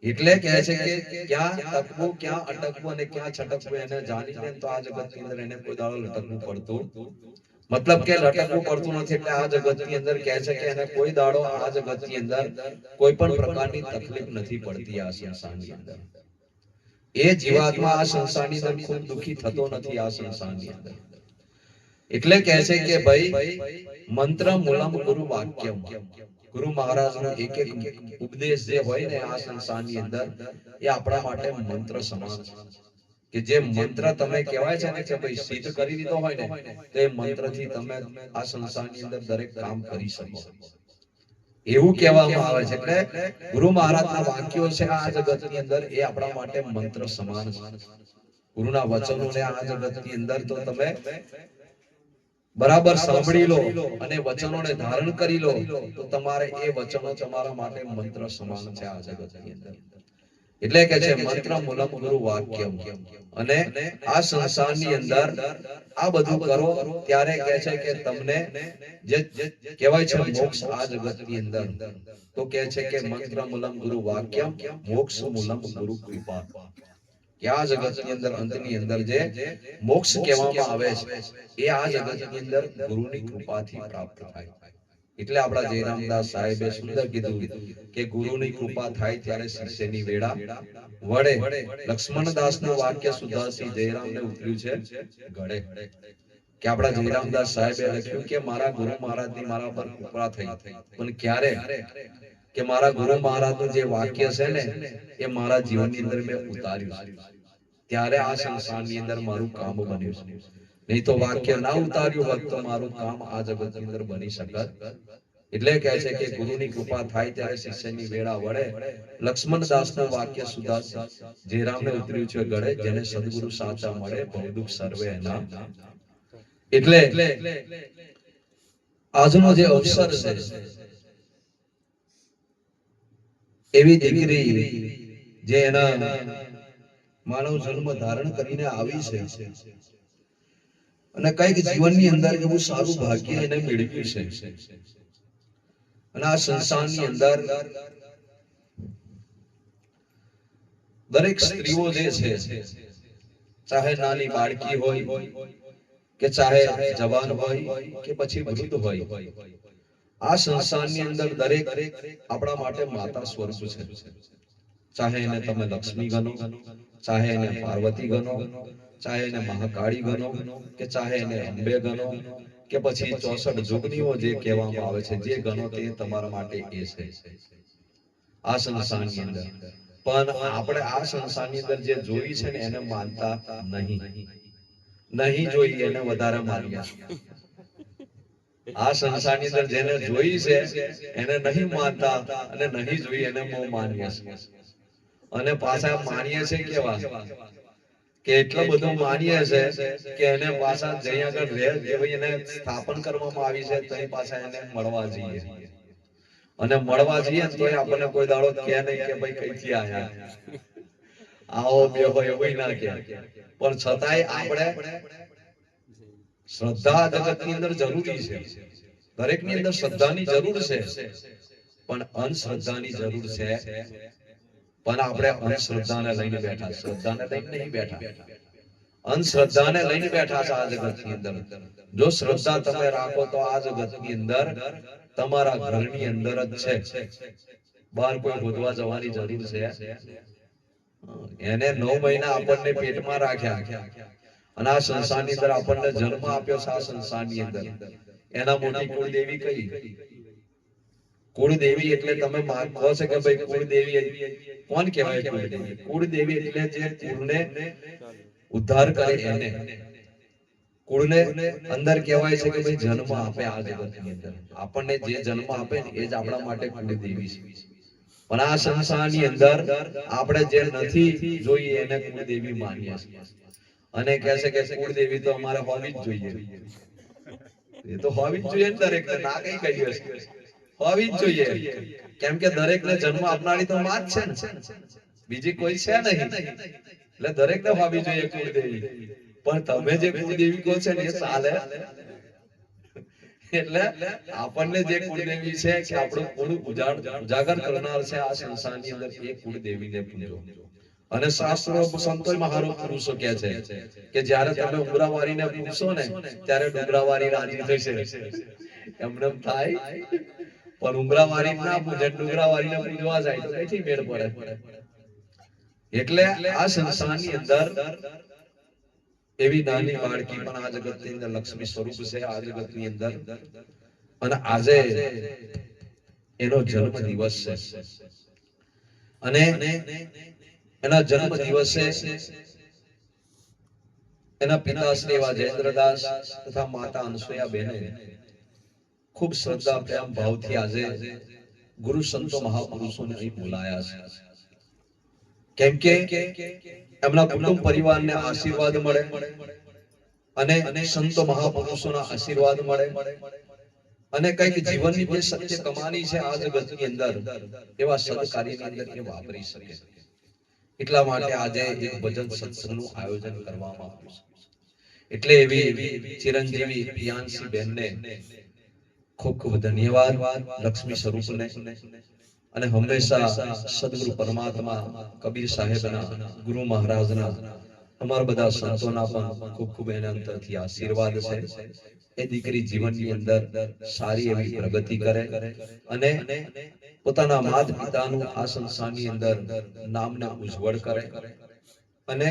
એટલે કહે છે કે ક્યાં ટકવું, ક્યાં અટકવું અને ક્યાં છટકવું એને જાણીને તો આ જગતની અંદર એને કોઈ દાડો લટકવું પડતું, મતલબ કે લટકવું પડતું નથી. એટલે આ જગતની અંદર કહે છે કે એને કોઈ દાડો આ જગતની અંદર કોઈ પણ પ્રકારની તકલીફ નથી પડતી આ સંસારની અંદર. એ જીવાત્મા આ સંસારની અંદર ખૂબ દુખી થતો નથી આ સંસારની અંદર. એટલે કહે છે કે ભાઈ મંત્ર મૂલમ ગુરુ વાક્યમ, ગુરુ મહારાજનો એક એક ઉપદેશ જે હોય ને આ સંસારની અંદર, એ આપણા માટે મંત્ર સમાન છે. કે જે મંત્ર તમે કહેવાય છે ને કે ભાઈ સિદ્ધ કરી દીધો હોય ને, તો એ મંત્રથી તમે આ સંસારની અંદર દરેક કામ કરી શકો, એવું કહેવામાં આવે છે. એટલે ગુરુ મહારાજના વાક્યો છે આ જગતની અંદર, એ આપણા માટે મંત્ર સમાન છે. ગુરુના વચનોને આ જગતની અંદર તો તમે બરાબર સાંભળી લો અને વચનોને ધારણ કરી લો, તો તમારે એ વચનો તમારા માટે મંત્ર સમાન છે આ જગતની અંદર. એટલે કે છે મંત્ર મૂલમ ગુરુ વાક્યમ. અને આ સંસારની અંદર આ બધું કરો ત્યારે કહે છે કે તમને જે કહેવાય છે મોક્ષ આ જગતની અંદર, તો કહે છે કે મંત્ર મૂલમ ગુરુ વાક્યમ, મોક્ષ મૂલમ ગુરુ કૃપા. કે આ જગતની અંદર અંતની અંદર જે મોક્ષ કહેવામાં આવે છે, એ આ જગતની અંદર ગુરુની કૃપાથી પ્રાપ્ત થાય. એટલે આપણા જયરામદાસ સાહેબે સુંદર કીધું કે ગુરુની કૃપા થાય ત્યારે શિષ્યની વેળા વડે. લક્ષ્મણદાસનું વાક્ય સુધાસી જયરામને ઉતર્યું છે ગળે. કે આપણા જયરામદાસ સાહેબે લખ્યું કે મારા ગુરુ મહારાજની મારા પર કૃપા થઈ, પણ ક્યારે? કે મારા ગુરુ મહારાજનું જે વાક્ય છે ને, એ મારા જીવનની અંદર મેં ઉતાર્યું છે, ત્યારે આ સંસારની અંદર મારું કામ બન્યું છે. નહીં તો વાક્ય ના ઉતાર્યું હોત તો મારું કામ આ જગતની અંદર બની શકત. એટલે કહે છે કે ગુરુની કૃપા થાય ત્યારે શિષ્યની વેળા વડે. લક્ષ્મણદાસનું વાક્ય સુદાસ જયરામને ઉતર્યું છે ગળે, જેને સદગુરુ સાચા મળે બહુદુખ સર્વે એના. એટલે આજનો જે અવસર છે, એવી દીકરી જે એના માનવ જન્મ ધારણ કરીને આવી છે અને કઈક જીવનની અંદર એવું સારું ભાગ્ય એને મેળવ્યું છે. અને આ સંસારની અંદર દરેક સ્ત્રીઓ જે છે, ચાહે નાની બાળકી હોય કે ચાહે જવાન હોય કે પછી વૃદ્ધ હોય, આ સંસારની અંદર દરેક આપણા માટે માતા સ્વરૂપ છે. ચાહે એને તમે લક્ષ્મી ગણો, ચાહે એને પાર્વતી ગણો, ચાહે એને મહાકાળી ગણો, કે ચાહે એને અંબે ગણો, કે પછી 64 જોગણીઓ જે કહેવામાં આવે છે, જે ગણો તે તમારા માટે એ છે આ સંસારની અંદર. પણ આપણે આ સંસારની અંદર જે જોઈ છે ને એને માનતા નહીં જોઈ, એને વધારે માન્યા. આ સંસારની અંદર જેને જોઈ છે એને નહીં માનતા, અને નહીં જોઈ એને બહુ માનીએ છે. અને પાછા માનીએ છે કેવા કે એટલું બધું માનીએ છે કે એને પાછા જઈ આગળ રહે જે ભાઈ એને સ્થાપન કરવામાં આવી છે, તો પાછા એને મળવા જઈએ. અને મળવા જઈએ તો આપણને કોઈ દાડો કહે નહીં કે ભાઈ કઈથી આયા, આવો બેહો એવું ના કહે. પણ છતાંય આપણે શ્રદ્ધા જગતની અંદર જરૂરી છે, દરેકની અંદર શ્રદ્ધાની જરૂર છે, પણ અંધશ્રદ્ધાની જરૂર છે. પણ આપણે અંધશ્રદ્ધાને લઈને બેઠા, શ્રદ્ધાને લઈને નહીં બેઠા. અંધશ્રદ્ધાને લઈને બેઠા છે આ જગતની અંદર. જો શ્રદ્ધા તમે રાખો તો આ જગતની અંદર તમારા ઘરની અંદર જ છે, બહાર કોઈ ગોતવા જવાની જરૂર છે? એને 9 મહિના આપણને પેટમાં રાખ્યા અને આ સંસારની અંદર આપણને જન્મ આપ્યો છે. આ સંસારની અંદર એના મોટી કુળદેવી કઈ? કુળદેવી એટલે તમે કહો છો કે ભાઈ કુળદેવી કોણ કહેવાય? કુળદેવી, કુળદેવી એટલે જે કુળને ઉદ્ધાર કરે એને. કુળને અંદર કહેવાય છે કે ભાઈ જન્મ આપે આ જગતની અંદર. આપણને જે જન્મ આપે ને એ જ આપણા માટે કુળદેવી છે. પણ આ સંસારની અંદર આપણે જે નથી જોઈએ એને કુળદેવી માનીએ છીએ. અને કહે છે કે કુળદેવી તો અમારે હોવી જ જોઈએ. એ તો હોવી જ જોઈએ ને દરેકને, ના કઈ કહ્યું છે, હોવી જ જોઈએ. કેમ કે દરેકને જન્મ આપનારી તો માં જ છે ને, બીજી કોઈ છે નહીં. એટલે દરેકને હોવી જોઈએ કુળદેવી. પણ તમે જે કુળદેવી કહો છો ને એ ચાલે. એટલે આપણને જે કુળદેવી છે કે આપણું કુળ ઉજાગર કરનાર છે આ સંસારની અંદર, એ કુળદેવીને પૂજો. અને શાસ્ત્રો સંતો મહારો પુરુષો કહે છે કે જ્યારે તમે ઉંગરાવારીને પૂછશો ને ત્યારે ડુંગરાવારી રાજી થશે. એમને થાય પણ ઉંગરાવારી ના પૂજે, ડુંગરાવારીને પૂજવા જાય તો કઈથી મેળ પડે. એટલે આ સંસારની અંદર એવી નાની બાળકી પણ આ જગતની અંદર લક્ષ્મી સ્વરૂપ છે આ જગતની અંદર. અને આજે એનો જન્મ દિવસ છે. અને એના જન્મ દિવસે એના પિતાશ્રી એવા જયેન્દ્રદાસ તથા માતા અનસુયા બેને ખૂબ શ્રદ્ધા પ્રેમ ભાવથી આજે ગુરુ સંતો મહાપુરુષોને અહીં બોલાયા છે. કેમ કે એમના કુટુંબ પરિવારને આશીર્વાદ મળે અને સંતો મહાપુરુષોના આશીર્વાદ મળે અને કઈક જીવનની જે સત્ય કમાની છે આ જગતની અંદર એવા સદકાર્યની અંદર એ વાપરી શકે. એટલા માટે આજે એક ભજન સત્સંગનું આયોજન કરવામાં આવ્યું છે. એટલે એવી ચિરંજીવી પ્રિયાંશી બહેનને ખૂબ ખૂબ ધન્યવાદ, લક્ષ્મી સ્વરૂપને. અને હંમેશા સદગુરુ પરમાત્મા કબીર સાહેબના, ગુરુ મહારાજના, અમારા બધા સંતોના પણ ખૂબ ખૂબ એના અંતરથી આશીર્વાદ છે. એ દીકરી જીવનની અંદર સારી એવી પ્રગતિ કરે અને પોતાના માતા પિતાનું આ સંસારની અંદર નામને ઉજ્જવળ કરે. અને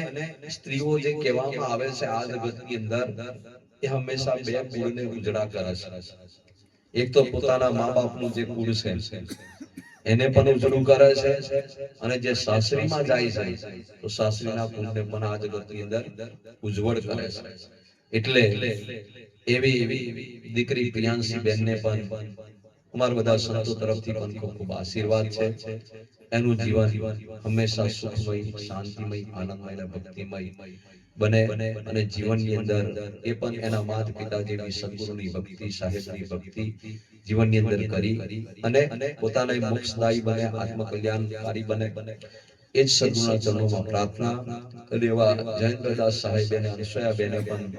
સ્ત્રીઓ જે કહેવામાં આવે છે આ જગતની અંદર એ હંમેશા બે કુળને ઉજળા કરે છે. એક તો પોતાના મા બાપનું જે કુળ છે એને પણ ઉજળું કરે છે અને જે સાસરીમાં જાય છે તો સાસરીના કુળને પણ આ જગતની અંદર ઉજ્જવળ કરે છે. એટલે એવી દીકરી પ્રિયાંશી બેનને પણ અમારા બધા સંતો તરફથી પણ ખૂબ ખૂબ આશીર્વાદ છે. એનું જીવન હંમેશા સુખમય, શાંતિમય, આનંદમય અને ભક્તિમય બને અને જીવનની અંદર એ પણ એના માતા પિતા જેવી સદગુરુની ભક્તિ, સાહેબની ભક્તિ જીવનની અંદર કરી અને પોતાને મોક્ષદાયી બને, આત્મકલ્યાણકારી બને. એ જ સદગુરુના ચરણોમાં પ્રાર્થના. એવા જયેન્દ્રદાસ સાહેબ અને અનસુયા બેને પણ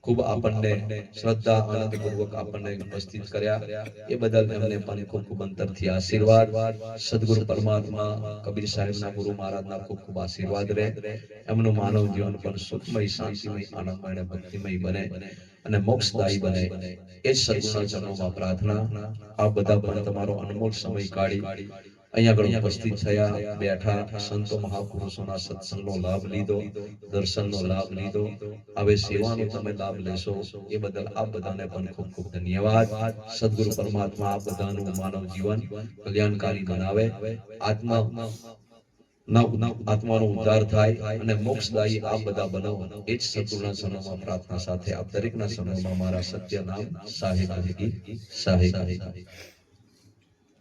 ખૂબ આપણને શ્રદ્ધા આનંદપૂર્વક આપણને ઉપસ્થિત કર્યા. એ બદલ એમને પણ ખૂબ ખૂબ અંતરથી આશીર્વાદ. સદગુરુ પરમાત્મા કબીર સાહેબના, ગુરુ મહારાજના ખૂબ ખૂબ આશીર્વાદ રહે. એમનું માનવ જીવન પણ સુખમય, શાંતિમય, આનંદમય અને ભક્તિમય બને અને મોક્ષદાયી બને. એ જ સદગુરુના ચરણોમાં પ્રાર્થના. આ બધા પણ તમારો અનમોલ સમય કાઢી અહીંયા આગળ ઉપસ્થિત થયા, બેઠા, સંતો મહાપુરુષોના સત્સંગનો લાભ લીધો, દર્શનનો લાભ લીધો, હવે સેવાનો તમે લાભ લેશો એ બદલ આપ બધાને પણ ખૂબ ખૂબ ધન્યવાદ. સદગુરુ પરમાત્મા આપ બધાનું માનવ જીવન કલ્યાણકારી બનાવે, આત્માનો ઉદ્ધાર થાય અને મોક્ષદાયી આપ બધા બનો. એ જ સદગુરુના ચરણોમાં પ્રાર્થના સાથે આપ દરેકના ચરણોમાં મારા સત્ય નામ સાહેબ.